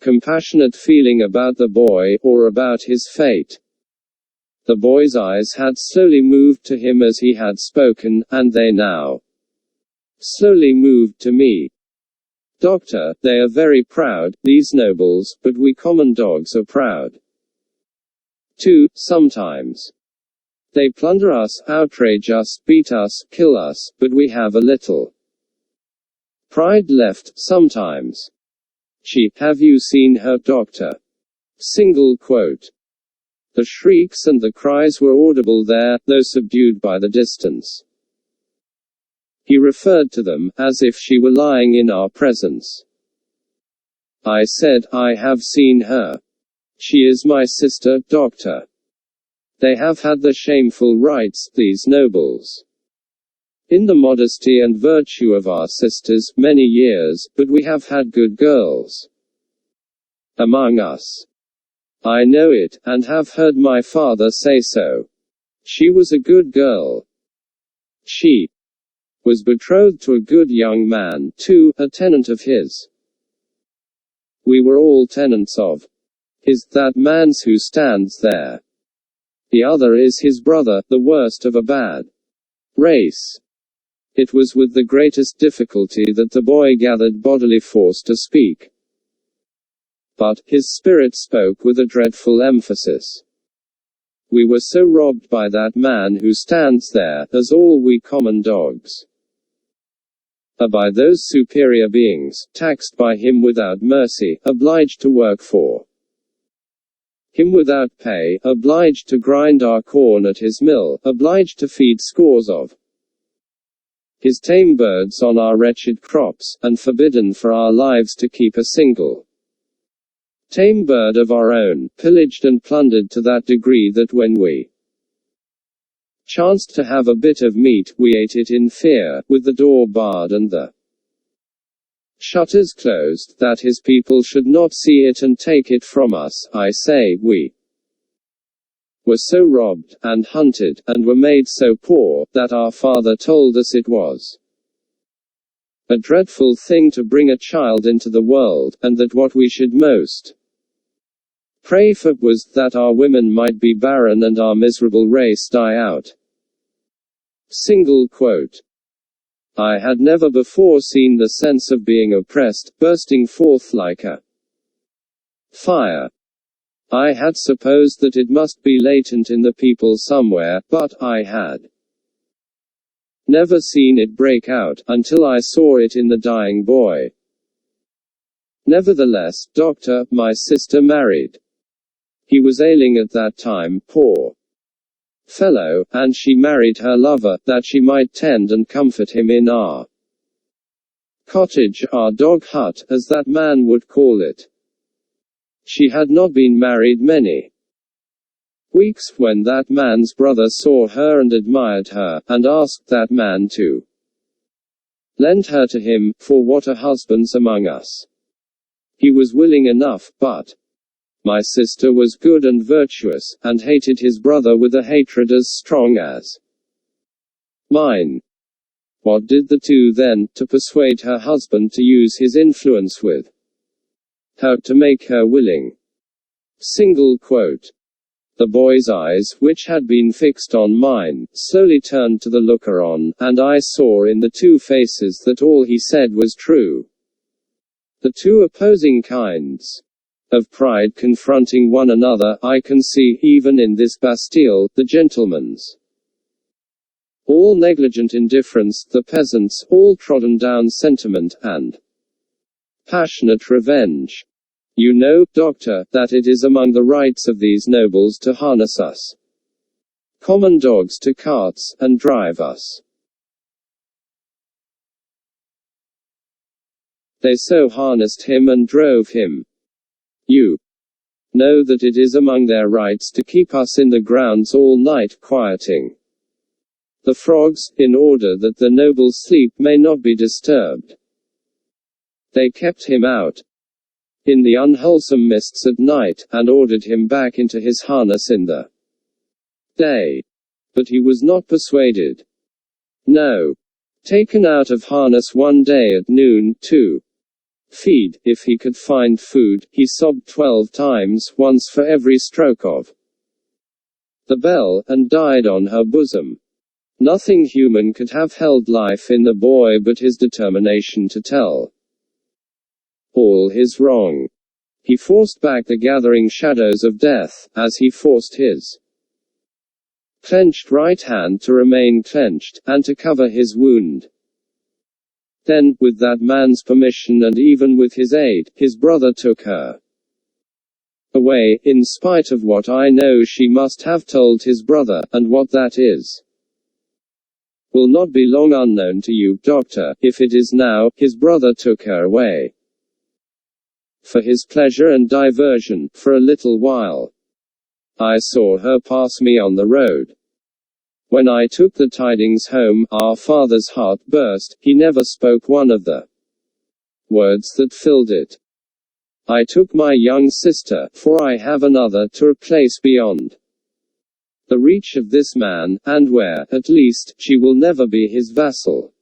compassionate feeling about the boy, or about his fate. The boy's eyes had slowly moved to him as he had spoken, and they now slowly moved to me. Doctor, they are very proud, these nobles, but we common dogs are proud too, sometimes. They plunder us, outrage us, beat us, kill us, but we have a little pride left, sometimes. Have you seen her, doctor? Single quote. The shrieks and the cries were audible there, though subdued by the distance. He referred to them, as if she were lying in our presence. I said, I have seen her. She is my sister, doctor. They have had the shameful rights, these nobles, in the modesty and virtue of our sisters, many years, but we have had good girls among us. I know it, and have heard my father say so. She was a good girl. She was betrothed to a good young man, too, a tenant of his. We were all tenants of his, that man's who stands there. The other is his brother, the worst of a bad race. It was with the greatest difficulty that the boy gathered bodily force to speak. But his spirit spoke with a dreadful emphasis. We were so robbed by that man who stands there, as all we common dogs are by those superior beings, taxed by him without mercy, obliged to work for him without pay, obliged to grind our corn at his mill, obliged to feed scores of his tame birds on our wretched crops, and forbidden for our lives to keep a single tame bird of our own, pillaged and plundered to that degree that when we chanced to have a bit of meat, we ate it in fear, with the door barred and the shutters closed, that his people should not see it and take it from us. I say, we were so robbed, and hunted, and were made so poor, that our father told us it was a dreadful thing to bring a child into the world, and that what we should most pray for was that our women might be barren and our miserable race die out. Single quote. I had never before seen the sense of being oppressed, bursting forth like a fire. I had supposed that it must be latent in the people somewhere, but I had never seen it break out, until I saw it in the dying boy. Nevertheless, Doctor, my sister married. He was ailing at that time, poor fellow, and she married her lover, that she might tend and comfort him in our cottage, our dog hut, as that man would call it. She had not been married many weeks, when that man's brother saw her and admired her, and asked that man to lend her to him, for what a husband's among us. He was willing enough, but my sister was good and virtuous, and hated his brother with a hatred as strong as mine. What did the two then, to persuade her husband to use his influence with her to make her willing? Single quote. The boy's eyes, which had been fixed on mine, slowly turned to the looker-on, and I saw in the two faces that all he said was true. The two opposing kinds of pride confronting one another, I can see, even in this Bastille, the gentleman's all negligent indifference, the peasant's all trodden down sentiment, and passionate revenge. You know, Doctor, that it is among the rights of these nobles to harness us common dogs to carts, and drive us. They so harnessed him and drove him. You know that it is among their rights to keep us in the grounds all night, quieting the frogs, in order that the noble's sleep may not be disturbed. They kept him out in the unwholesome mists at night, and ordered him back into his harness in the day. But he was not persuaded. No. Taken out of harness one day at noon, to feed, if he could find food, he sobbed 12 times, once for every stroke of the bell, and died on her bosom. Nothing human could have held life in the boy but his determination to tell all his wrong. He forced back the gathering shadows of death, as he forced his clenched right hand to remain clenched, and to cover his wound. Then, with that man's permission and even with his aid, his brother took her away, in spite of what I know she must have told his brother, and what that is will not be long unknown to you, Doctor. If it is now, his brother took her away for his pleasure and diversion, for a little while. I saw her pass me on the road. When I took the tidings home, our father's heart burst. He never spoke one of the words that filled it. I took my young sister, for I have another, to a place beyond the reach of this man, and where, at least, she will never be his vassal.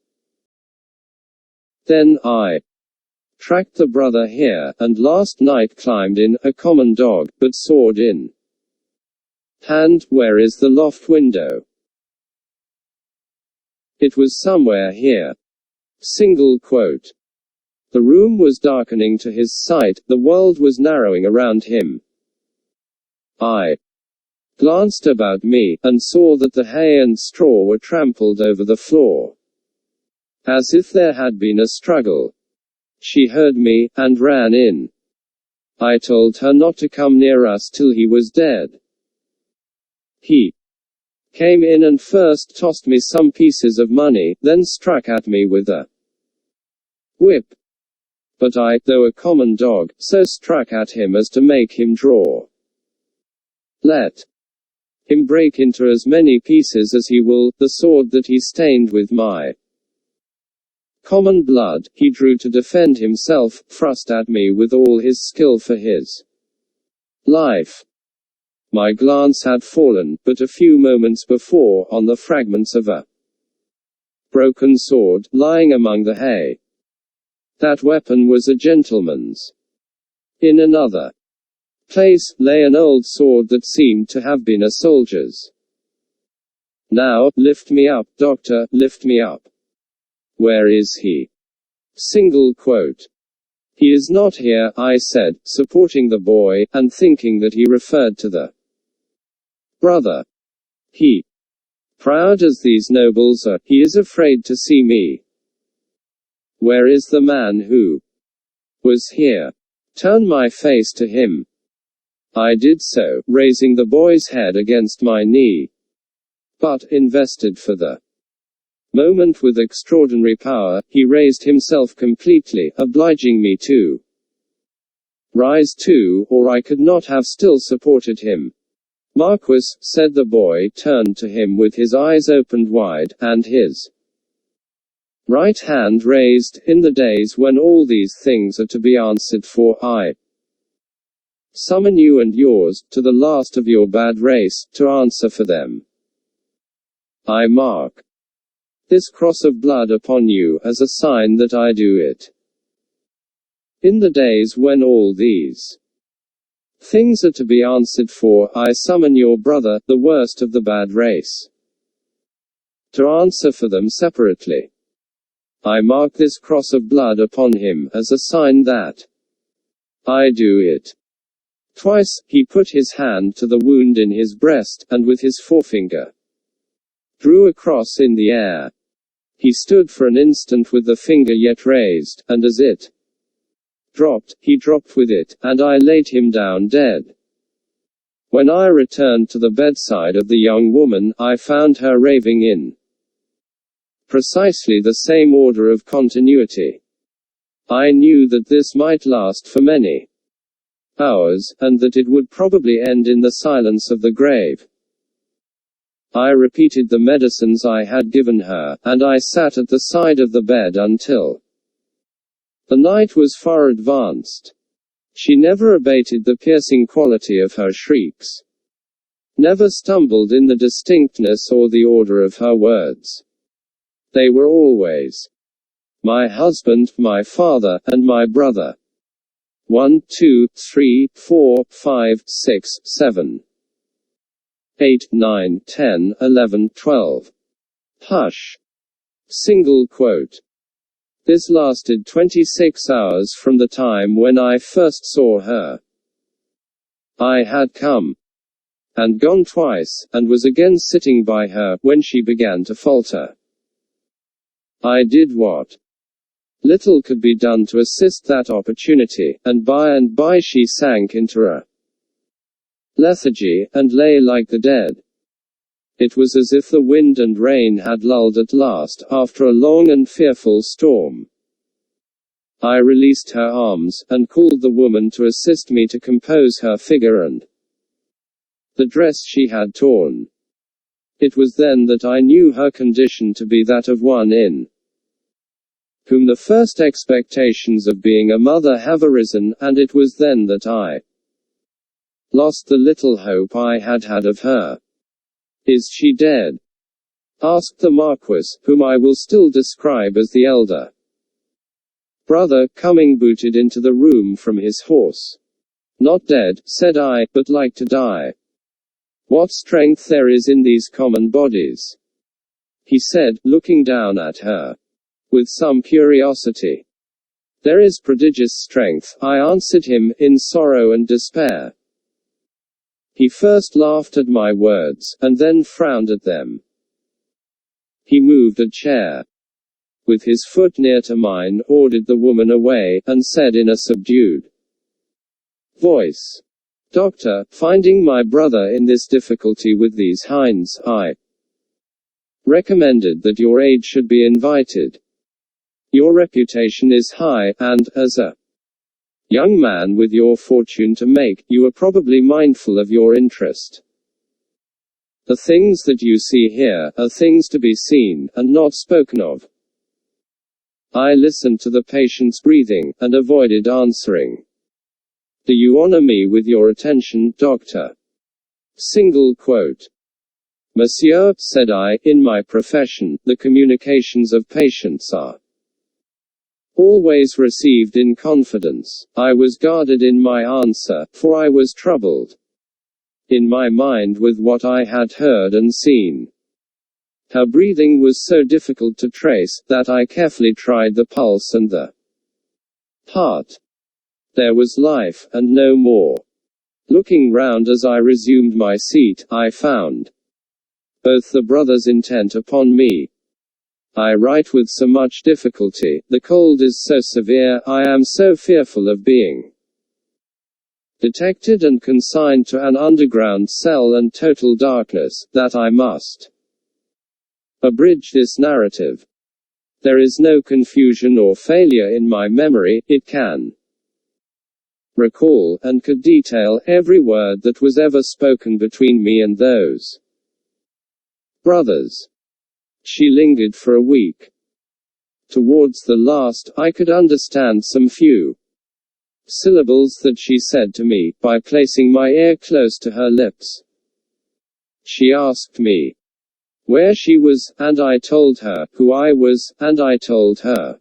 Then I tracked the brother here, and last night climbed in, a common dog, but sword in hand. Where is the loft window? It was somewhere here. Single quote. The room was darkening to his sight, the world was narrowing around him. I glanced about me, and saw that the hay and straw were trampled over the floor, as if there had been a struggle. She heard me, and ran in. I told her not to come near us till he was dead. He came in and first tossed me some pieces of money, then struck at me with a whip. but I, though a common dog, so struck at him as to make him draw. Let him break into as many pieces as he will, the sword that he stained with my common blood, he drew to defend himself, thrust at me with all his skill for his life. My glance had fallen, but a few moments before, on the fragments of a broken sword, lying among the hay. That weapon was a gentleman's. In another place, lay an old sword that seemed to have been a soldier's. Now, lift me up, doctor, lift me up. Where is he? Single quote. He is not here, I said, supporting the boy, and thinking that he referred to the brother. He, proud as these nobles are, he is afraid to see me. Where is the man who was here? Turn my face to him. I did so, raising the boy's head against my knee. But, invested for the moment with extraordinary power, he raised himself completely, obliging me to rise too, or I could not have still supported him. Marquis, said the boy, turned to him with his eyes opened wide, and his right hand raised. In the days when all these things are to be answered for, I summon you and yours, to the last of your bad race, to answer for them. I mark this cross of blood upon you, as a sign that I do it. In the days when all these things are to be answered for, I summon your brother, the worst of the bad race, to answer for them separately. I mark this cross of blood upon him, as a sign that I do it. Twice, he put his hand to the wound in his breast, and with his forefinger drew a cross in the air. He stood for an instant with the finger yet raised, and as it dropped, he dropped with it, and I laid him down dead. When I returned to the bedside of the young woman, I found her raving in precisely the same order of continuity. I knew that this might last for many hours, and that it would probably end in the silence of the grave. I repeated the medicines I had given her, and I sat at the side of the bed until the night was far advanced. She never abated the piercing quality of her shrieks, never stumbled in the distinctness or the order of her words. They were always my husband, my father, and my brother. 1, 2, 3, 4, 5, 6, 7, 8, 9, 10, 11, 12. Hush. Single quote. This lasted 26 hours from the time when I first saw her. I had come and gone twice, and was again sitting by her, when she began to falter. I did what little could be done to assist that opportunity, and by she sank into a lethargy, and lay like the dead. It was as if the wind and rain had lulled at last, after a long and fearful storm. I released her arms, and called the woman to assist me to compose her figure and the dress she had torn. It was then that I knew her condition to be that of one in whom the first expectations of being a mother have arisen, and it was then that I lost the little hope I had had of her. Is she dead? Asked the Marquis, whom I will still describe as the elder brother, coming booted into the room from his horse. Not dead, said I, but like to die. What strength there is in these common bodies, he said, looking down at her with some curiosity. There is prodigious strength, I answered him, in sorrow and despair. He first laughed at my words, and then frowned at them. He moved a chair with his foot near to mine, ordered the woman away, and said in a subdued voice, Doctor, finding my brother in this difficulty with these hinds, I recommended that your aid should be invited. Your reputation is high, and, as a young man with your fortune to make, you are probably mindful of your interest. The things that you see here are things to be seen, and not spoken of. I listened to the patient's breathing, and avoided answering. Do you honor me with your attention, doctor? Single quote. Monsieur, said I, in my profession, the communications of patients are always received in confidence. I was guarded in my answer, for I was troubled in my mind with what I had heard and seen. Her breathing was so difficult to trace, that I carefully tried the pulse and the heart. There was life, and no more. Looking round as I resumed my seat, I found both the brothers intent upon me. I write with so much difficulty, the cold is so severe, I am so fearful of being detected and consigned to an underground cell and total darkness, that I must abridge this narrative. There is no confusion or failure in my memory, it can recall, and could detail, every word that was ever spoken between me and those brothers. She lingered for a week. Towards the last, I could understand some few syllables that she said to me, by placing my ear close to her lips. She asked me where she was, and I told her who I was, and I told her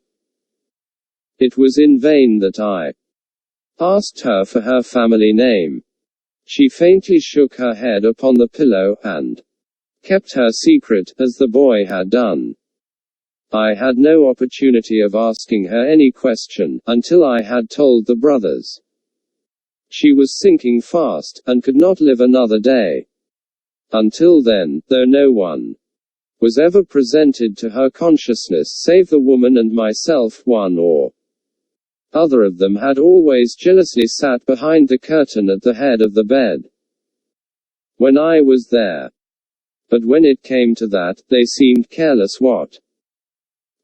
it was in vain that I asked her for her family name. She faintly shook her head upon the pillow, and kept her secret, as the boy had done. I had no opportunity of asking her any question, until I had told the brothers. She was sinking fast, and could not live another day. Until then, though no one was ever presented to her consciousness save the woman and myself, one or other of them had always jealously sat behind the curtain at the head of the bed when I was there. But when it came to that, they seemed careless what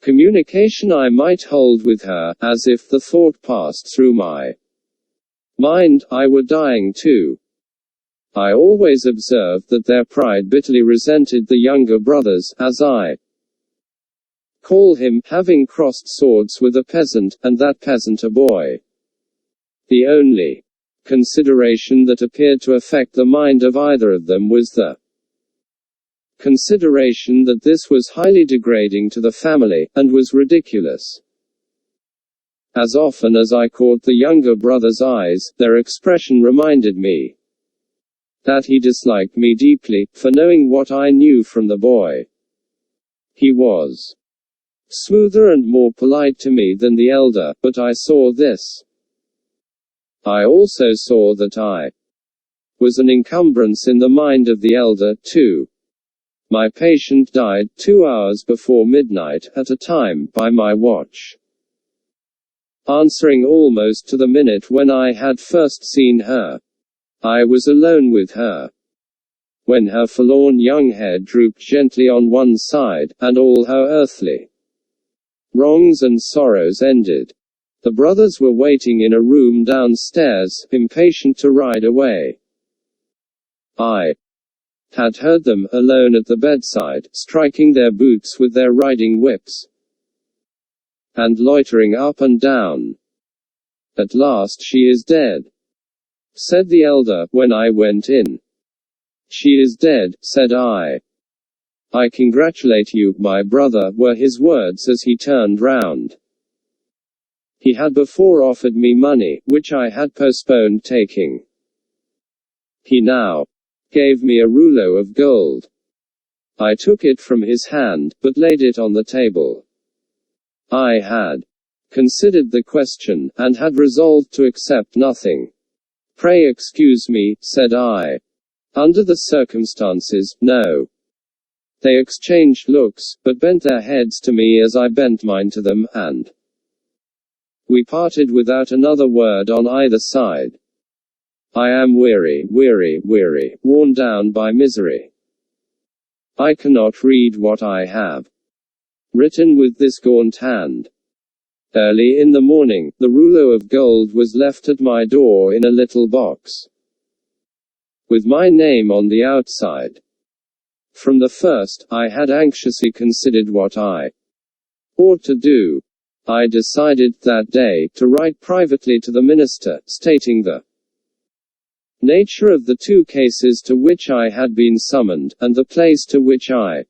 communication I might hold with her, as if the thought passed through my mind, I were dying too. I always observed that their pride bitterly resented the younger brothers, as I call him, having crossed swords with a peasant, and that peasant a boy. The only consideration that appeared to affect the mind of either of them was the consideration that this was highly degrading to the family, and was ridiculous. As often as I caught the younger brother's eyes, their expression reminded me that he disliked me deeply, for knowing what I knew from the boy. He was smoother and more polite to me than the elder, but I saw this. I also saw that I was an encumbrance in the mind of the elder, too. My patient died 2 hours before midnight, at a time, by my watch, answering almost to the minute when I had first seen her. I was alone with her when her forlorn young head drooped gently on one side, and all her earthly wrongs and sorrows ended. The brothers were waiting in a room downstairs, impatient to ride away. I had heard them, alone at the bedside, striking their boots with their riding whips, and loitering up and down. At last she is dead, said the elder, when I went in. She is dead, said I. I congratulate you, my brother, were his words as he turned round. He had before offered me money, which I had postponed taking. He now gave me a rouleau of gold. I took it from his hand, but laid it on the table. I had considered the question, and had resolved to accept nothing. Pray excuse me, said I. Under the circumstances, no. They exchanged looks, but bent their heads to me as I bent mine to them, and we parted without another word on either side. I am weary, worn down by misery. I cannot read what I have written with this gaunt hand. Early in the morning, the rouleau of gold was left at my door in a little box, with my name on the outside. From the first, I had anxiously considered what I ought to do. I decided that day to write privately to the minister, stating the nature of the two cases to which I had been summoned, and the place to which I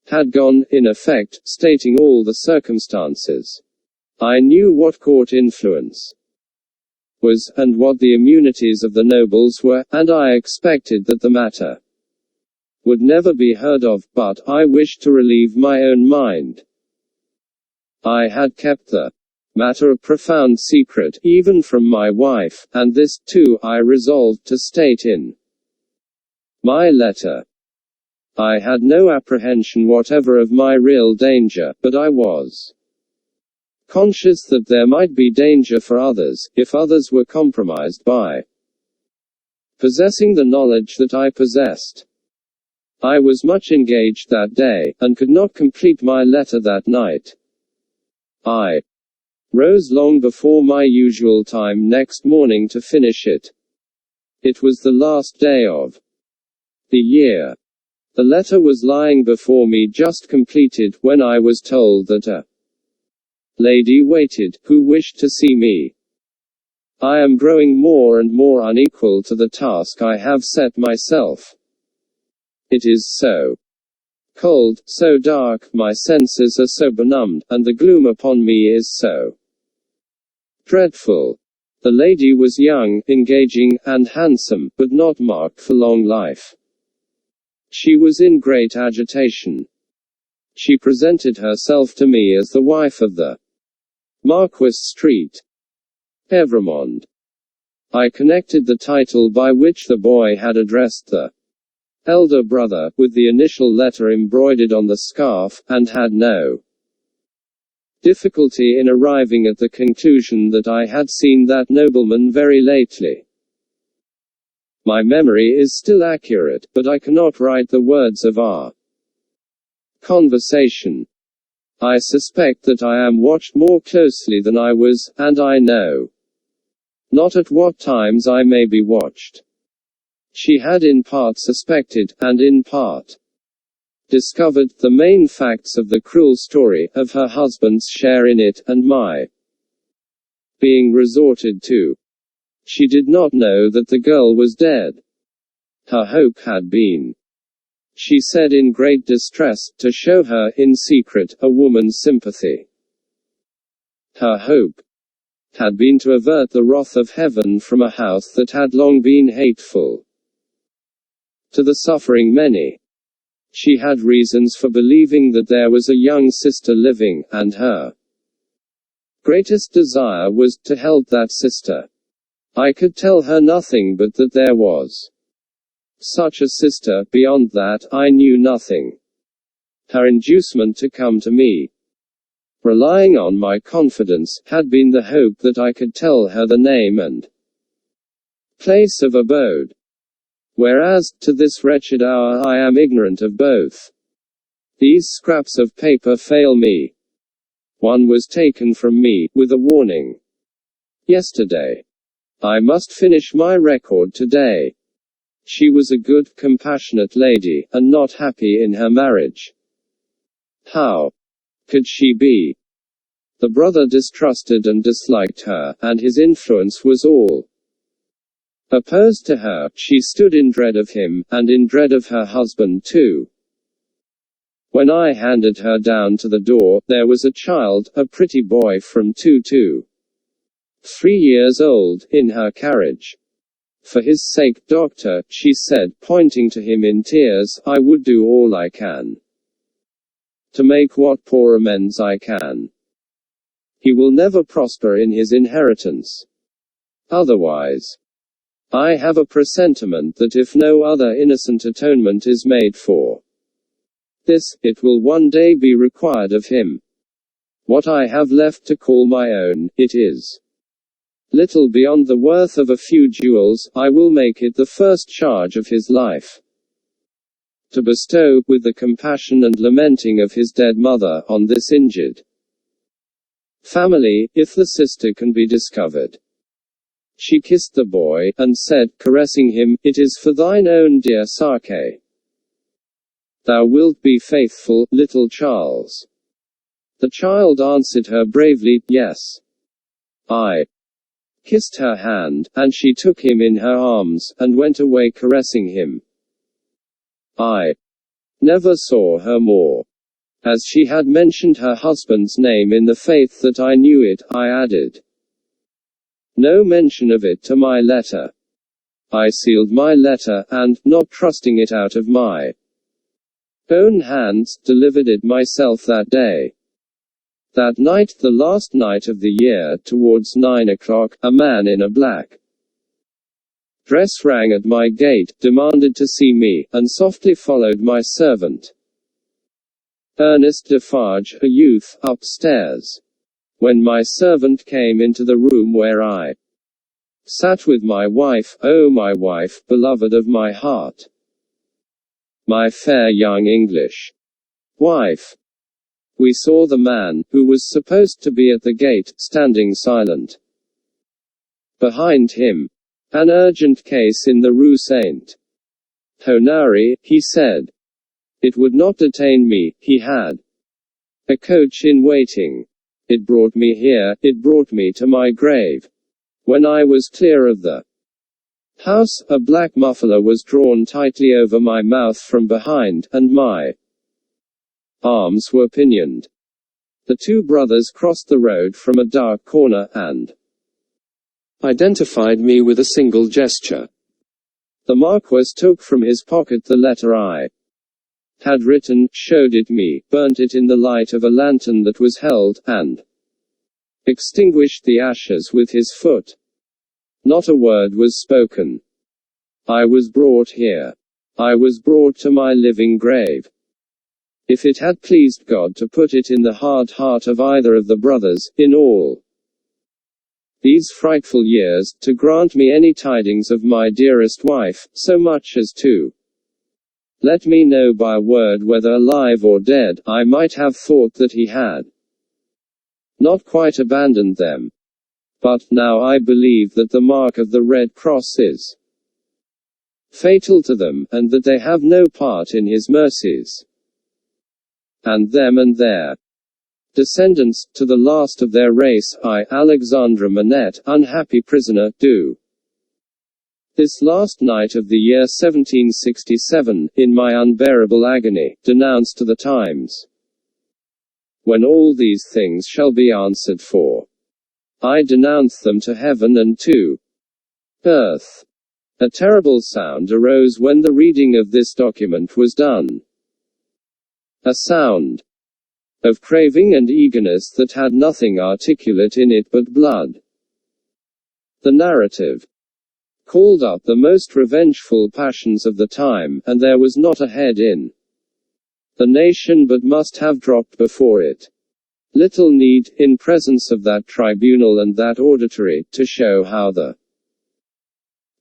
had gone, in effect, stating all the circumstances. I knew what court influence was, and what the immunities of the nobles were, and I expected that the matter would never be heard of, but I wished to relieve my own mind. I had kept the matter a profound secret, even from my wife, and this, too, I resolved to state in my letter. I had no apprehension whatever of my real danger, but I was conscious that there might be danger for others, if others were compromised by possessing the knowledge that I possessed. I was much engaged that day, and could not complete my letter that night. I rose long before my usual time next morning to finish it. It was the last day of the year. The letter was lying before me just completed, when I was told that a lady waited, who wished to see me. I am growing more and more unequal to the task I have set myself. It is so cold, so dark, my senses are so benumbed, and the gloom upon me is so dreadful. The lady was young, engaging, and handsome, but not marked for long life. She was in great agitation. She presented herself to me as the wife of the Marquis Street, Evremond. I connected the title by which the boy had addressed the elder brother, with the initial letter embroidered on the scarf, and had no difficulty in arriving at the conclusion that I had seen that nobleman very lately. My memory is still accurate, but I cannot write the words of our conversation. I suspect that I am watched more closely than I was, and I know not at what times I may be watched. She had in part suspected, and in part discovered, the main facts of the cruel story, of her husband's share in it, and my being resorted to. She did not know that the girl was dead. Her hope had been, she said in great distress, to show her, in secret, a woman's sympathy. Her hope had been to avert the wrath of heaven from a house that had long been hateful to the suffering many. She had reasons for believing that there was a young sister living, and her greatest desire was to help that sister. I could tell her nothing but that there was such a sister. Beyond that, I knew nothing. Her inducement to come to me, relying on my confidence, had been the hope that I could tell her the name and place of abode. Whereas, to this wretched hour, I am ignorant of both. These scraps of paper fail me. One was taken from me, with a warning, yesterday. I must finish my record today. She was a good, compassionate lady, and not happy in her marriage. How could she be? The brother distrusted and disliked her, and his influence was all opposed to her. She stood in dread of him, and in dread of her husband too. When I handed her down to the door, there was a child, a pretty boy from 2 to 3 years old, in her carriage. For his sake, doctor, she said, pointing to him in tears, I would do all I can to make what poor amends I can. He will never prosper in his inheritance. Otherwise, I have a presentiment that if no other innocent atonement is made for this, it will one day be required of him. What I have left to call my own, it is little beyond the worth of a few jewels. I will make it the first charge of his life to bestow, with the compassion and lamenting of his dead mother, on this injured family, if the sister can be discovered. She kissed the boy, and said, caressing him, "It is for thine own dear sake. Thou wilt be faithful, little Charles." The child answered her bravely, "Yes." I kissed her hand, and she took him in her arms, and went away caressing him. I never saw her more. As she had mentioned her husband's name in the faith that I knew it, I added no mention of it to my letter. I sealed my letter, and, not trusting it out of my own hands, delivered it myself that day. That night, the last night of the year, towards 9 o'clock, a man in a black dress rang at my gate, demanded to see me, and softly followed my servant, Ernest Defarge, a youth, upstairs. When my servant came into the room where I sat with my wife, oh my wife, beloved of my heart, my fair young English wife, we saw the man, who was supposed to be at the gate, standing silent. Behind him, an urgent case in the Rue Saint Honoré, he said. It would not detain me, he had a coach in waiting. It brought me here, it brought me to my grave. When I was clear of the house, a black muffler was drawn tightly over my mouth from behind, and my arms were pinioned. The two brothers crossed the road from a dark corner, and identified me with a single gesture. The Marquis took from his pocket the letter I had written, showed it me, burnt it in the light of a lantern that was held, and extinguished the ashes with his foot. Not a word was spoken. I was brought here. I was brought to my living grave. If it had pleased God to put it in the hard heart of either of the brothers, in all these frightful years, to grant me any tidings of my dearest wife, so much as to let me know by word whether alive or dead, I might have thought that he had not quite abandoned them. But, now I believe that the mark of the Red Cross is fatal to them, and that they have no part in his mercies. And them and their descendants, to the last of their race, I, Alexandra Manette, unhappy prisoner, do this last night of the year 1767, in my unbearable agony, denounce to the times, when all these things shall be answered for, I denounce them to heaven and to earth. A terrible sound arose when the reading of this document was done. A sound of craving and eagerness that had nothing articulate in it but blood. The narrative called up the most revengeful passions of the time, and there was not a head in the nation but must have dropped before it. Little need, in presence of that tribunal and that auditory, to show how the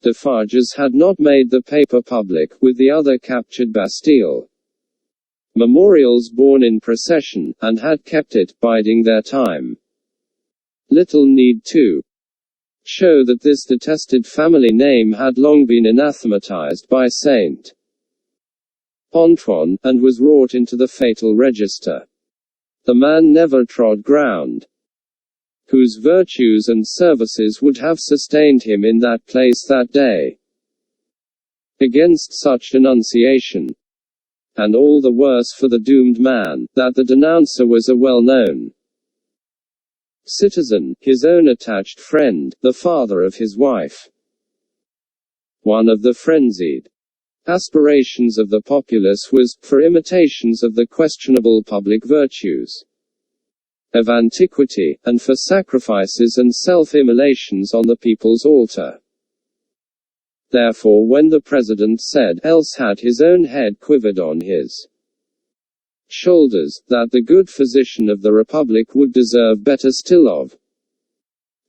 Defarges had not made the paper public, with the other captured Bastille memorials borne in procession, and had kept it, biding their time. Little need to show that this detested family name had long been anathematized by Saint Antoine, and was wrought into the fatal register. The man never trod ground whose virtues and services would have sustained him in that place that day. Against such denunciation, and all the worse for the doomed man, that the denouncer was a well-known citizen, his own attached friend, the father of his wife. One of the frenzied aspirations of the populace was, for imitations of the questionable public virtues of antiquity, and for sacrifices and self-immolations on the people's altar. Therefore when the president said, else had his own head quivered on his shoulders, that the good physician of the Republic would deserve better still of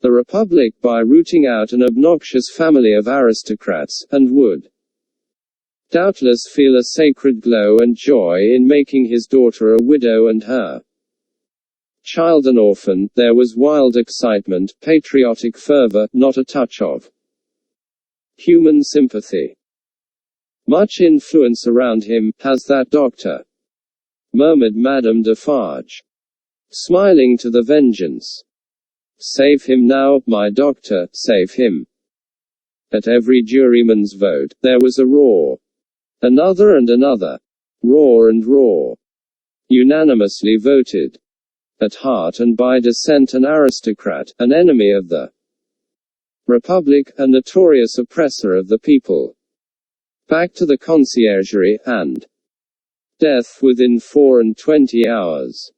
the Republic by rooting out an obnoxious family of aristocrats, and would doubtless feel a sacred glow and joy in making his daughter a widow and her Child and orphan, there was wild excitement, patriotic fervor, not a touch of human sympathy. Much influence around him, has that doctor, murmured Madame Defarge, smiling to the vengeance. Save him now, my doctor, save him. At every juryman's vote, there was a roar. Another and another. Roar and roar. Unanimously voted. At heart and by descent an aristocrat, an enemy of the Republic, a notorious oppressor of the people. Back to the conciergerie, and death within 24 hours.